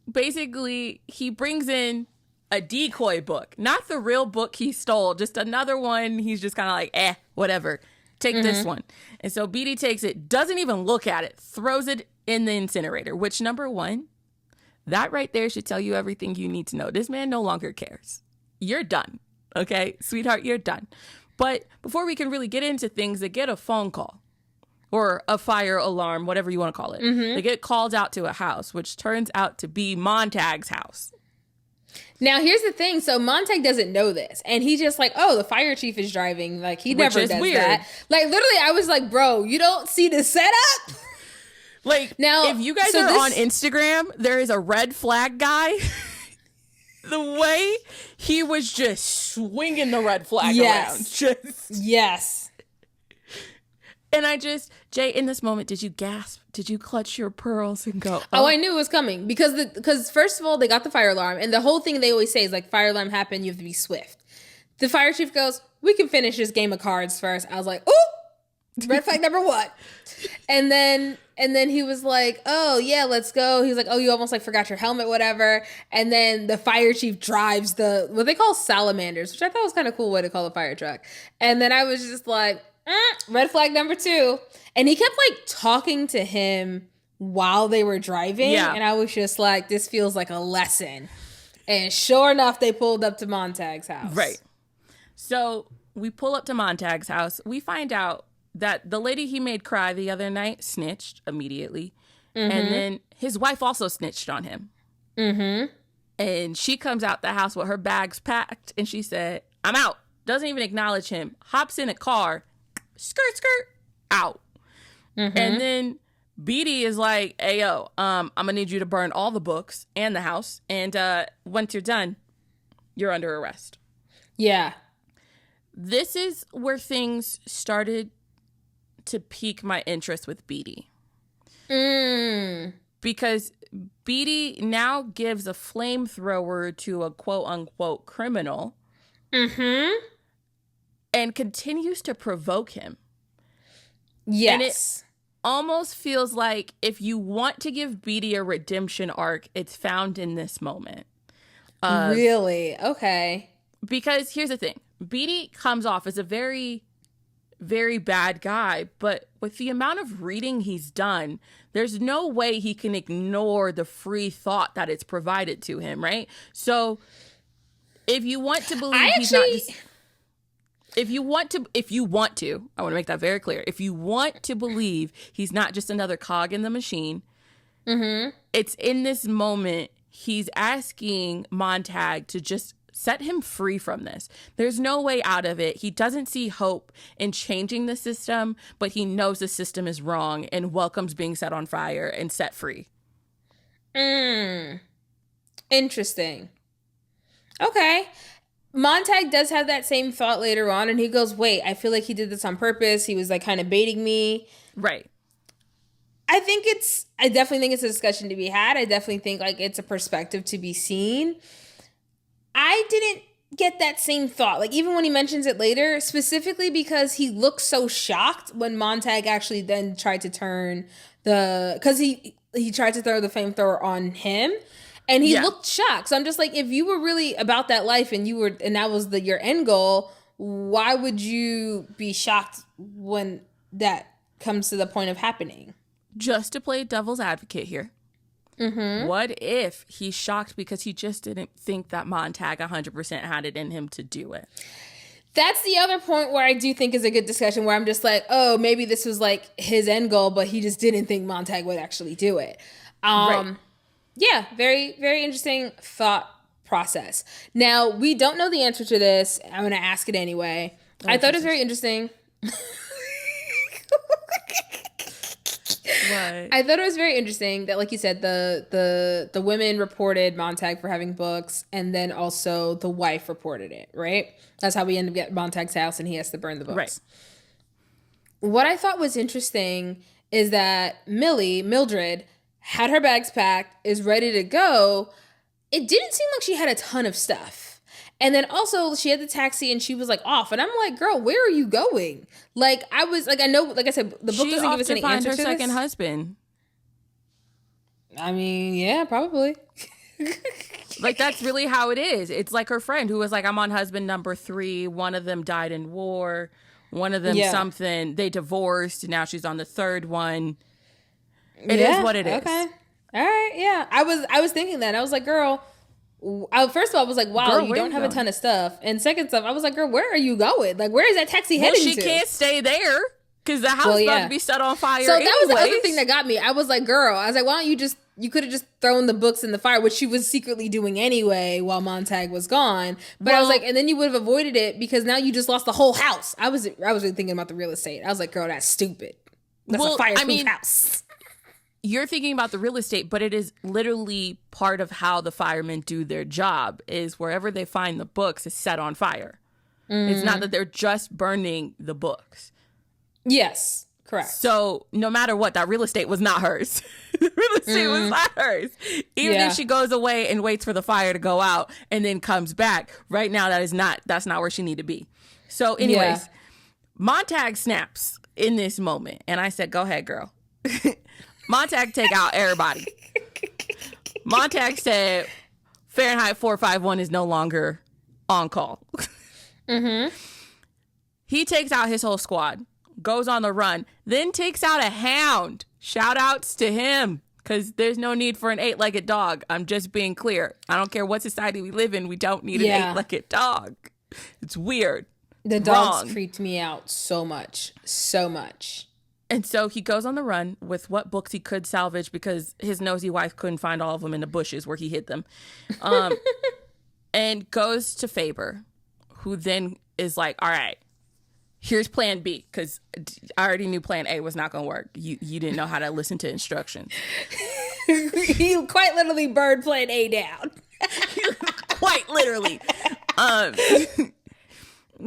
basically, he brings in a decoy book, not the real book he stole, just another one. He's just kind of like, whatever. Take this one. And so Beatty takes it, doesn't even look at it, throws it in the incinerator, which, number one, that right there should tell you everything you need to know. This man no longer cares. You're done. Okay, sweetheart, you're done. But before we can really get into things, they get a phone call or a fire alarm, whatever you want to call it. They get called out to a house, which turns out to be Montag's house. Now, here's the thing. So Montag doesn't know this. And he's just like, oh, the fire chief is driving. Like, he never does weird. That. Like, literally, I was like, bro, you don't see the setup? Like, now, if you guys are on Instagram, there is a red flag guy. The way he was just swinging the red flag around. Yes. And Jay, in this moment, did you gasp? Did you clutch your pearls and go, oh, I knew it was coming. Because first of all, they got the fire alarm. And the whole thing they always say is like, fire alarm happened, you have to be swift. The fire chief goes, we can finish this game of cards first. I was like, ooh, red flag number one. And then he was like, oh, yeah, let's go. He was like, oh, you almost like forgot your helmet, whatever. And then the fire chief drives what they call salamanders, which I thought was kind of a cool way to call a fire truck. And then I was just like, red flag number two. And he kept like talking to him while they were driving. Yeah. And I was just like, this feels like a lesson. And sure enough, they pulled up to Montag's house. Right. So we pull up to Montag's house. We find out that the lady he made cry the other night snitched immediately. And then his wife also snitched on him. And she comes out the house with her bags packed. And she said, I'm out. Doesn't even acknowledge him. Hops in a car. Skirt, skirt, out. And then Beatty is like, hey, yo, I'm going to need you to burn all the books and the house. And once you're done, you're under arrest. Yeah. This is where things started to pique my interest with Beatty. Because Beatty now gives a flamethrower to a quote-unquote criminal. And continues to provoke him. Yes. And it almost feels like if you want to give Beatty a redemption arc, it's found in this moment. Really? Okay. Because here's the thing. Beatty comes off as a very, very bad guy, but with the amount of reading he's done, there's no way he can ignore the free thought that it's provided to him, right? So if you want to believe he's not just... If you want to, I want to make that very clear. If you want to believe he's not just another cog in the machine, it's in this moment he's asking Montag to just set him free from this. There's no way out of it. He doesn't see hope in changing the system, but he knows the system is wrong and welcomes being set on fire and set free. Interesting. Okay. Montag does have that same thought later on, and he goes, wait, I feel like he did this on purpose. He was like kind of baiting me. Right. I definitely think it's a discussion to be had. I definitely think like it's a perspective to be seen. I didn't get that same thought. Like even when he mentions it later, specifically because he looks so shocked when Montag actually then tried to turn because he tried to throw the flamethrower on him. And he looked shocked. So I'm just like, if you were really about that life and that was your end goal, why would you be shocked when that comes to the point of happening? Just to play devil's advocate here. What if he's shocked because he just didn't think that Montag 100% had it in him to do it? That's the other point where I do think is a good discussion where I'm just like, oh, maybe this was like his end goal, but he just didn't think Montag would actually do it. Right. Yeah, very, very interesting thought process. Now, we don't know the answer to this. I'm going to ask it anyway. I thought it was very interesting. What? I thought it was very interesting that, like you said, the women reported Montag for having books, and then also the wife reported it, right? That's how we end up getting Montag's house, and he has to burn the books. Right. What I thought was interesting is that Mildred, had her bags packed, is ready to go. It didn't seem like she had a ton of stuff. And then also she had the taxi and she was like off. And I'm like, girl, where are you going? Like I was like, I know, like I said, the book doesn't give us any answer to this. She's off to find her second husband. I mean, yeah, probably. Like that's really how it is. It's like her friend who was like, I'm on husband number 3. One of them died in war. One of them something. They divorced. Now she's on the third one. It is what it is. Okay. All right. Yeah. I was thinking that. I was like, girl. First of all, I was like, wow, girl, you don't have a ton of stuff. And second stuff, I was like, girl, where are you going? Like, where is that taxi heading to? She can't stay there because the house is about to be set on fire. So that was the other thing that got me. I was like, girl, why don't you could have just thrown the books in the fire, which she was secretly doing anyway while Montag was gone. But I was like, and then you would have avoided it because now you just lost the whole house. I was really thinking about the real estate. I was like, girl, that's stupid. That's a fireproof house. You're thinking about the real estate, but it is literally part of how the firemen do their job is wherever they find the books is set on fire. Mm-hmm. It's not that they're just burning the books. Yes, correct. So no matter what, that real estate was not hers. The real estate was not hers. Even if she goes away and waits for the fire to go out and then comes back, right now that's not where she need to be. So anyways, Montag snaps in this moment. And I said, go ahead, girl. Montag take out everybody. Montag said Fahrenheit 451 is no longer on call. Mm-hmm. He takes out his whole squad, goes on the run, then takes out a hound. Shout outs to him because there's no need for an 8-legged dog. I'm just being clear. I don't care what society we live in. We don't need an 8-legged dog. It's weird. The dogs freaked me out so much. So much. And so he goes on the run with what books he could salvage because his nosy wife couldn't find all of them in the bushes where he hid them. And goes to Faber, who then is like, all right, here's plan B, because I already knew plan A was not going to work. You didn't know how to listen to instructions. He quite literally burned plan A down. Quite literally.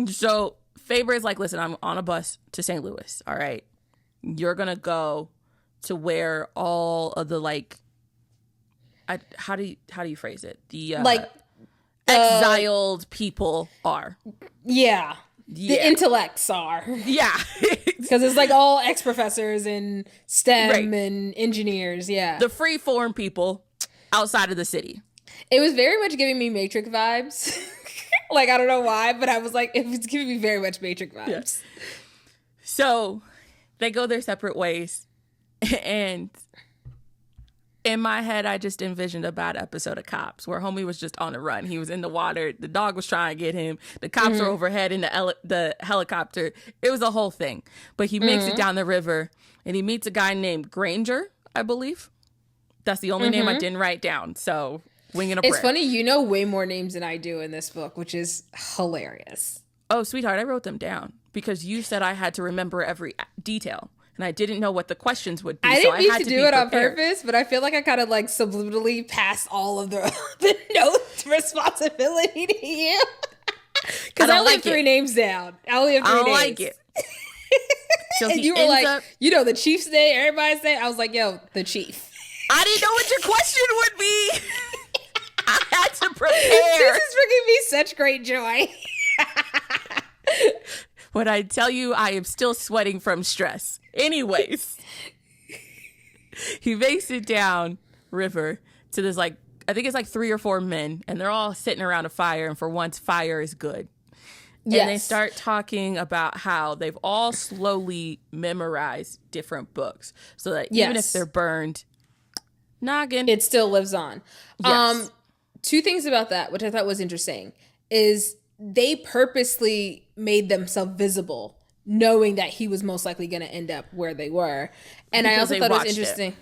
So Faber is like, listen, I'm on a bus to St. Louis, all right? You're going to go to where all of the, like, how do you phrase it? The, exiled people are. Yeah. The intellects are. Yeah. Because it's like all ex-professors and STEM and engineers, The free-form people outside of the city. It was very much giving me Matrix vibes. Like, I don't know why, but I was like, it was giving me very much Matrix vibes. Yes. So they go their separate ways. And in my head, I just envisioned a bad episode of Cops where homie was just on the run. He was in the water. The dog was trying to get him. The cops were overhead in the helicopter. It was a whole thing. But he makes it down the river and he meets a guy named Granger, I believe. That's the only name I didn't write down. So winging a prayer. It's funny. You know way more names than I do in this book, which is hilarious. Oh, sweetheart, I wrote them down because you said I had to remember every detail. And I didn't know what the questions would be. I didn't mean to do it on purpose, but I feel like I kind of like subliminally passed all of the notes responsibility to you. Because I only have 3 names down. I only have 3 names. I don't like it. So and you were like, you know, the chief's name, everybody's name. I was like, yo, the chief. I didn't know what your question would be. I had to prepare. This is bringing me such great joy. When I tell you I am still sweating from stress. Anyways, he makes it down river to this, like, I think it's like 3 or 4 men, and they're all sitting around a fire, and for once, fire is good. Yes. And they start talking about how they've all slowly memorized different books so that even if they're burned, noggin. It still lives on. Yes. 2 things about that, which I thought was interesting, is they purposely made themselves visible, knowing that he was most likely going to end up where they were. And I also thought it was interesting.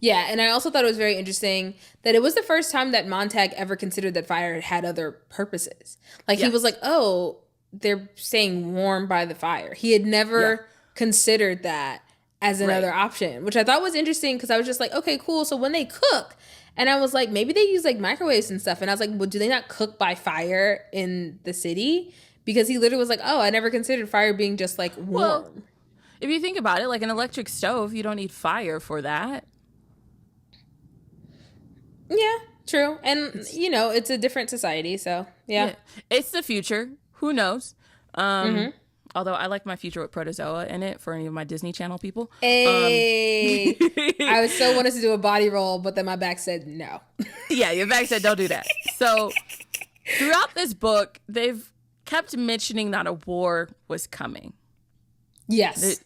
Yeah, and I also thought it was very interesting that it was the first time that Montag ever considered that fire had other purposes. Like, he was like, oh, they're staying warm by the fire. He had never considered that as another option, which I thought was interesting because I was just like, okay, cool. So when they cook, and I was like, maybe they use like microwaves and stuff. And I was like, well, do they not cook by fire in the city? Because he literally was like, oh, I never considered fire being just like warm. Well, if you think about it, like an electric stove, you don't need fire for that. Yeah, true. And, you know, it's a different society. So, yeah. It's the future. Who knows? Although I like my future with Protozoa in it for any of my Disney Channel people. Hey, I so wanted to do a body roll, but then my back said no. Yeah, your back said don't do that. So throughout this book, they've kept mentioning that a war was coming. Yes.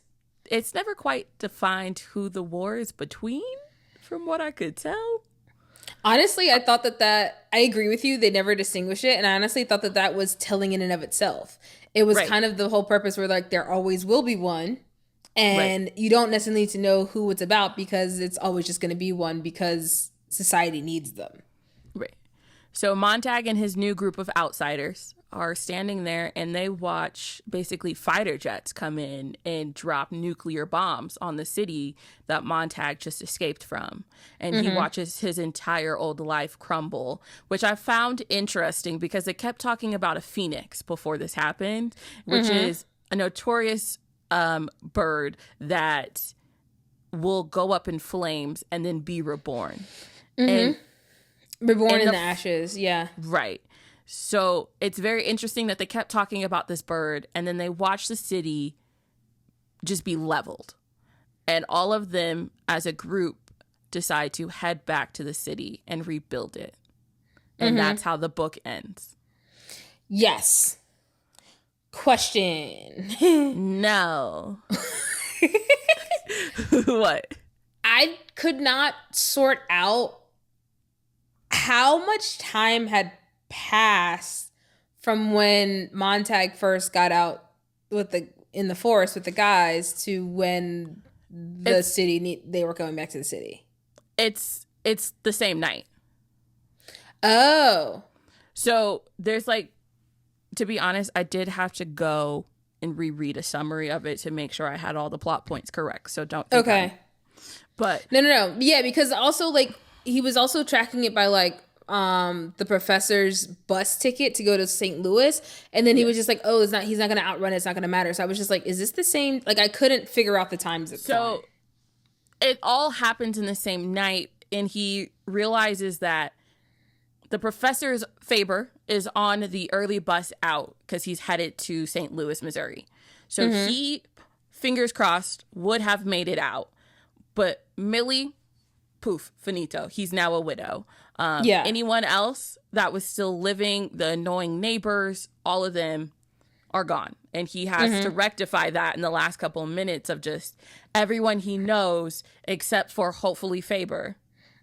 It's never quite defined who the war is between, from what I could tell. Honestly, I thought that I agree with you. They never distinguish it. And I honestly thought that was telling in and of itself. It was kind of the whole purpose where like there always will be one. And you don't necessarily need to know who it's about because it's always just going to be one because society needs them. Right. So Montag and his new group of outsiders are standing there and they watch basically fighter jets come in and drop nuclear bombs on the city that Montag just escaped from. And he watches his entire old life crumble, which I found interesting because it kept talking about a phoenix before this happened, which is a notorious bird that will go up in flames and then be reborn. And reborn in the ashes. Yeah. Right. So it's very interesting that they kept talking about this bird and then they watched the city just be leveled. And all of them as a group decide to head back to the city and rebuild it. And that's how the book ends. Yes. Question. No. What? I could not sort out how much time had passed from when Montag first got out in the forest with the guys to when they were coming back to the city. It's the same night. Oh. So there's like, to be honest, I did have to go and reread a summary of it to make sure I had all the plot points correct. So don't think but no. Yeah, because also like he was also tracking it by like the professor's bus ticket to go to St. Louis, and then he was just like, oh, he's not gonna outrun it, it's not gonna matter. So I was just like, is this the same? Like I couldn't figure out the times. So it all happens in the same night, and he realizes that the professor's Faber is on the early bus out because he's headed to St. Louis, Missouri. So he, fingers crossed, would have made it out, but Millie, poof, finito. He's now a widow. Anyone else that was still living, the annoying neighbors, all of them are gone. And he has to rectify that in the last couple of minutes of just everyone he knows, except for hopefully Faber,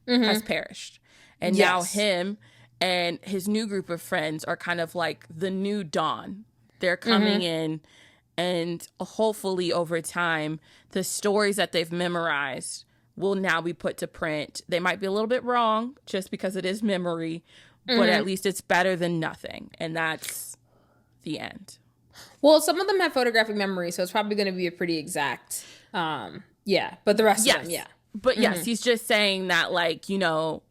has perished. And now him and his new group of friends are kind of like the new dawn. They're coming in, and hopefully over time, the stories that they've memorized will now be put to print. They might be a little bit wrong just because it is memory, but at least it's better than nothing. And that's the end. Well, some of them have photographic memory, so it's probably going to be a pretty exact, but the rest of them, But yes, he's just saying that, like, you know,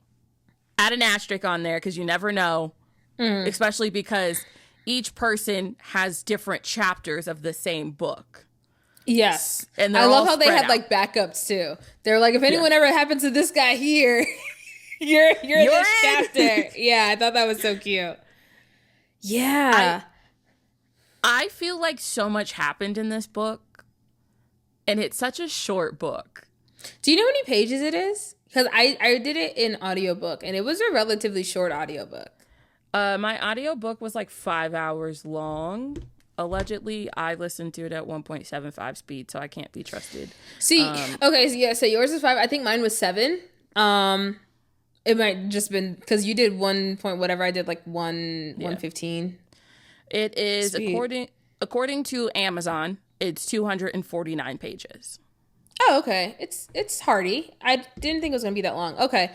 add an asterisk on there because you never know, especially because each person has different chapters of the same book. Yes. And I love how they had like backups too. They're like, if anyone ever happens to this guy here, you're this chapter. Yeah, I thought that was so cute. Yeah. I feel like so much happened in this book, and it's such a short book. Do you know how many pages it is? Because I did it in audiobook, and it was a relatively short audiobook. My audiobook was like 5 hours long. Allegedly, I listened to it at 1.75 speed, so I can't be trusted. See, so yours is 5. I think mine was 7. It might just been because you did 1 point whatever. I did like 115. It is according to Amazon. It's 249 pages. Oh, okay. It's hearty. I didn't think it was gonna be that long. Okay.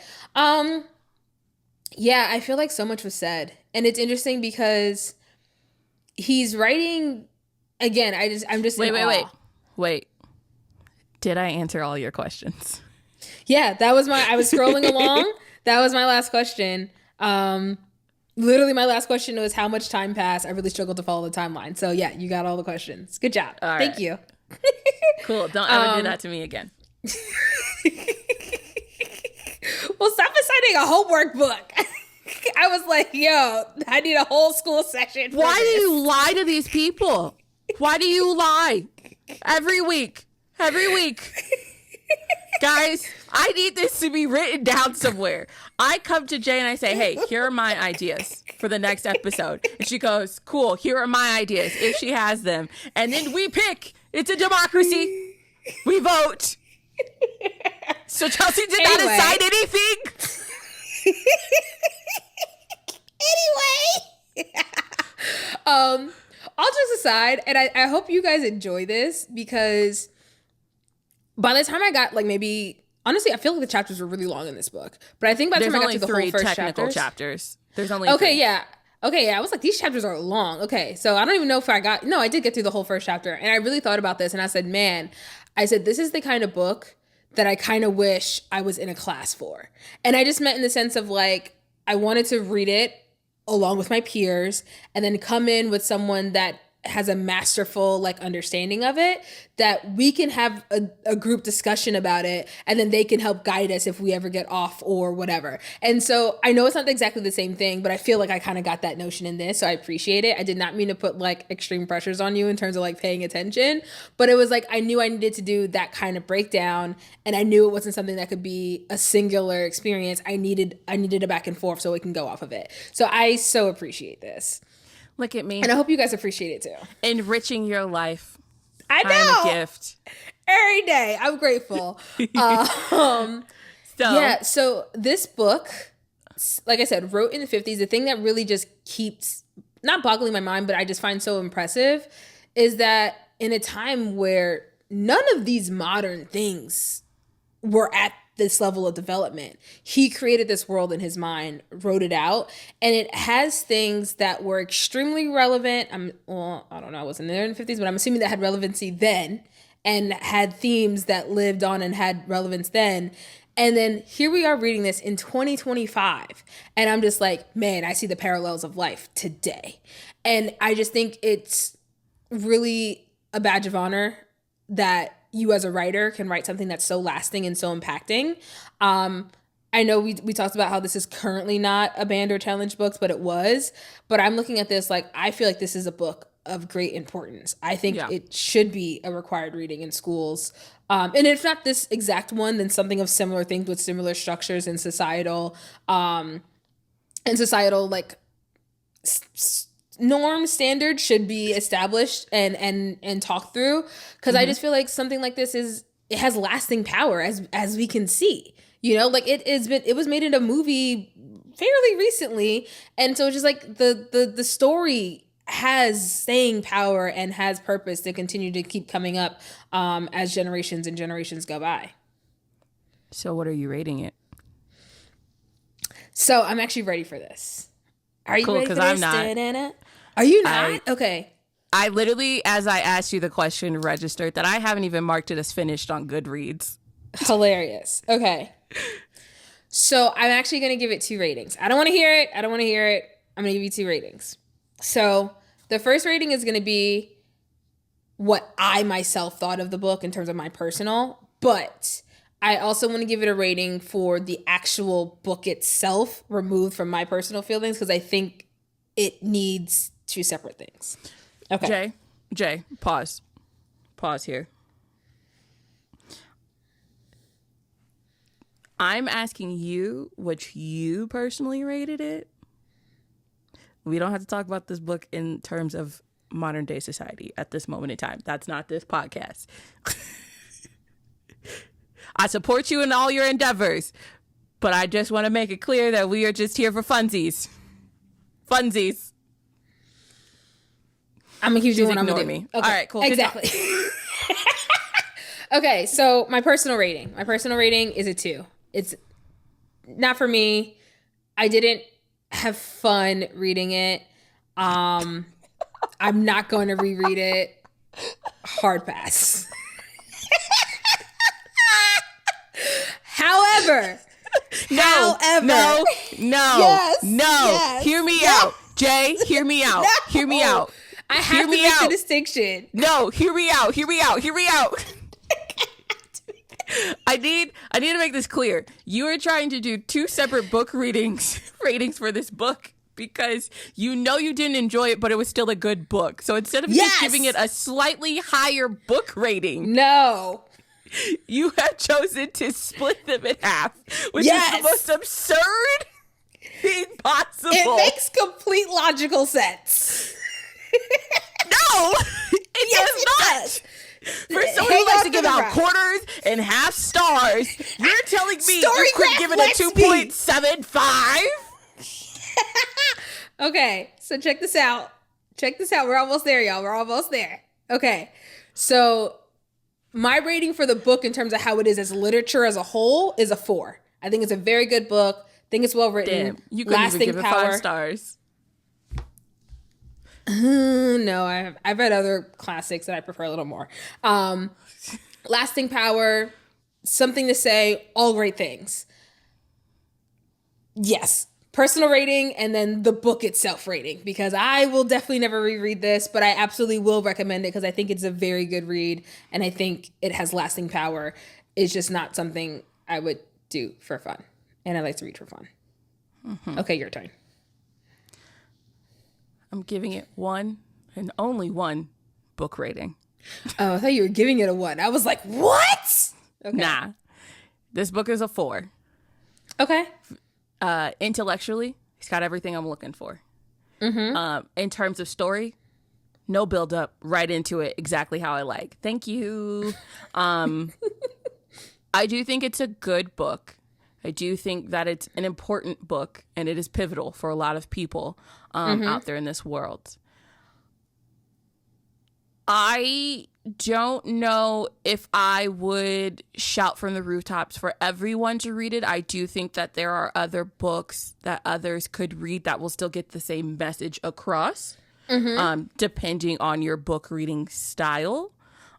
Yeah, I feel like so much was said, and it's interesting because he's writing again. I'm just wait. Did I answer all your questions? Yeah, I was scrolling along. That was my last question. Literally my last question was how much time passed. I really struggled to follow the timeline. So yeah, you got all the questions. Good job. Thank you. Cool. Don't ever do that to me again. Well, stop assigning a homework book. I was like, yo, I need a whole school session. Why do you lie to these people? Why do you lie? Every week. Guys, I need this to be written down somewhere. I come to Jay and I say, hey, here are my ideas for the next episode. And she goes, cool, here are my ideas if she has them. And then we pick It's a democracy. We vote. So Chelsie did not assign anything. All jokes aside, and I hope you guys enjoy this, because by the time I got like maybe, honestly, I feel like the chapters were really long in this book, but I think by the time I got to the whole first chapters. There's only okay, 3. yeah. Okay, yeah, I was like, these chapters are long. Okay, so I don't even know if I did get through the whole first chapter, and I really thought about this, and I said, this is the kind of book that I kind of wish I was in a class for. And I just meant in the sense of like, I wanted to read it along with my peers and then come in with someone that has a masterful like understanding of it, that we can have a group discussion about it, and then they can help guide us if we ever get off or whatever. And so I know it's not exactly the same thing, but I feel like I kind of got that notion in this, so I appreciate it. I did not mean to put like extreme pressures on you in terms of like paying attention, but it was like I knew I needed to do that kind of breakdown, and I knew it wasn't something that could be a singular experience. I needed a back and forth so we can go off of it. So I so appreciate this. Look at me. And I hope you guys appreciate it too. Enriching your life. I know. I'm a gift. Every day. I'm grateful. So this book, like I said, wrote in the 50s. The thing that really just keeps not boggling my mind, but I just find so impressive is that in a time where none of these modern things were at this level of development, he created this world in his mind, wrote it out, and it has things that were extremely relevant. I don't know, I wasn't there in the 50s, but I'm assuming that had relevancy then and had themes that lived on and had relevance then. And then here we are reading this in 2025, and I'm just like, man, I see the parallels of life today. And I just think it's really a badge of honor that you as a writer can write something that's so lasting and so impacting. I know we talked about how this is currently not a banned or challenge books, but it was. But I'm looking at this like, I feel like this is a book of great importance. I think it should be a required reading in schools. And if not this exact one, then something of similar things with similar structures and societal like norm standards should be established and talked through, because I just feel like something like this it has lasting power as we can see, you know, like it was made into a movie fairly recently, and so it's just like the story has staying power and has purpose to continue to keep coming up as generations and generations go by. So what are you rating it? So I'm actually ready for this. Are you ready for this? Because I'm not. Are you not? Okay. I literally, as I asked you the question, registered that I haven't even marked it as finished on Goodreads. Hilarious. Okay. So I'm actually going to give it 2 ratings. I don't want to hear it. I'm going to give you 2 ratings. So the first rating is going to be what I myself thought of the book in terms of my personal, but I also want to give it a rating for the actual book itself, removed from my personal feelings, because I think it needs 2 separate things. Okay. Jay, pause. Pause here. I'm asking you what you personally rated it. We don't have to talk about this book in terms of modern day society at this moment in time. That's not this podcast. I support you in all your endeavors, but I just want to make it clear that we are just here for funsies. Funsies. I'm going to keep doing what I'm going to do. Me. Okay. All right, cool. Exactly. Okay, so my personal rating is a 2. It's not for me. I didn't have fun reading it. I'm not going to reread it. Hard pass. However, no. Yes. Hear me out, Jay. Hear me out. Hear me out. I have to make the distinction. No, hear me out. I need to make this clear. You are trying to do 2 separate book ratings for this book because you know you didn't enjoy it, but it was still a good book. So instead of just giving it a slightly higher book rating, no, you have chosen to split them in half, which is the most absurd thing possible. It makes complete logical sense. No, it does not. For someone who likes to give out quarters and half stars, you're telling me you could give it a 2.75? Okay, so check this out. We're almost there, y'all. We're almost there. Okay, so my rating for the book in terms of how it is as literature as a whole is a 4. I think it's a very good book. I think it's well written. Damn, you couldn't even give it 5 stars. No, I've read other classics that I prefer a little more. Lasting power, something to say, all great things. Yes. Personal rating and then the book itself rating, because I will definitely never reread this, but I absolutely will recommend it because I think it's a very good read and I think it has lasting power. It's just not something I would do for fun. And I like to read for fun. Mm-hmm. Okay, your turn. I'm giving it 1 and only 1 book rating. Oh, I thought you were giving it a 1. I was like, what? Okay. Nah. This book is a 4. Okay. Intellectually, it's got everything I'm looking for. Mm-hmm. In terms of story, no build up, right into it, exactly how I like. Thank you. I do think it's a good book. I do think that it's an important book and it is pivotal for a lot of people out there in this world. I don't know if I would shout from the rooftops for everyone to read it. I do think that there are other books that others could read that will still get the same message across, depending on your book reading style.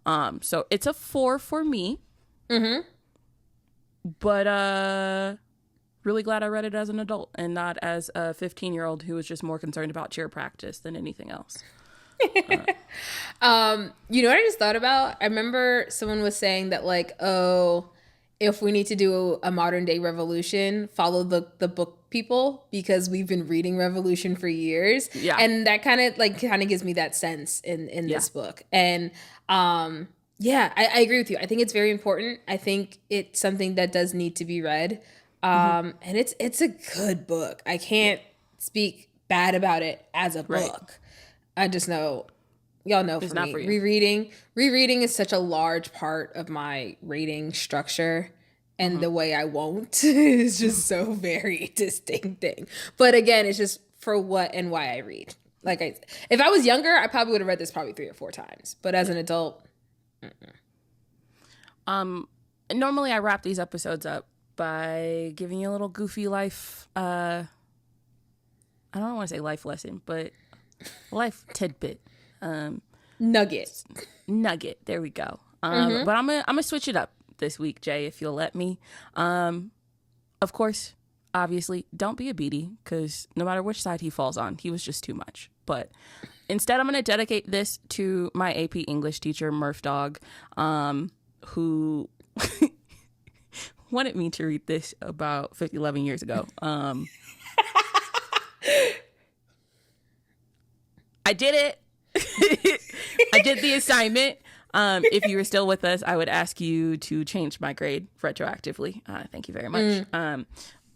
So it's a 4 for me. Mm-hmm. But really glad I read it as an adult and not as a 15-year-old who was just more concerned about cheer practice than anything else. You know what I just thought about? I remember someone was saying that, like, oh, if we need to do a modern day revolution, follow the book people, because we've been reading Revolution for years. Yeah. And that kind of gives me that sense in this book. And yeah, I agree with you. I think it's very important. I think it's something that does need to be read. And it's a good book. I can't speak bad about it as a book. Right. I just know, y'all know, for me, rereading is such a large part of my rating structure, and the way I won't is just so very distincting. But again, it's just for what and why I read. Like, if I was younger, I probably would have read this probably 3 or 4 times. But as an adult, normally I wrap these episodes up by giving you a little goofy life. I don't want to say life lesson, but life tidbit. Nugget. There we go. But I'm gonna switch it up this week, Jay, if you'll let me. Of course, obviously, don't be a Beatty, because no matter which side he falls on, he was just too much. But instead, I'm gonna dedicate this to my AP English teacher, Murph Dog, who wanted me to read this about 11 years ago. I did it. I did the assignment. If you were still with us, I would ask you to change my grade retroactively. Thank you very much.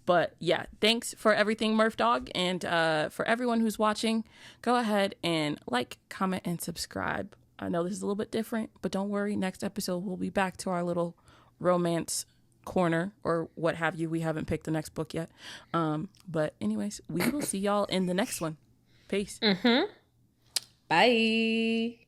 But yeah, thanks for everything, Murph Dog. And for everyone who's watching, go ahead and like, comment, and subscribe. I know this is a little bit different, but don't worry. Next episode, we'll be back to our little romance corner or what have you. We haven't picked the next book yet. But anyways, we will see y'all in the next one. Peace. Bye.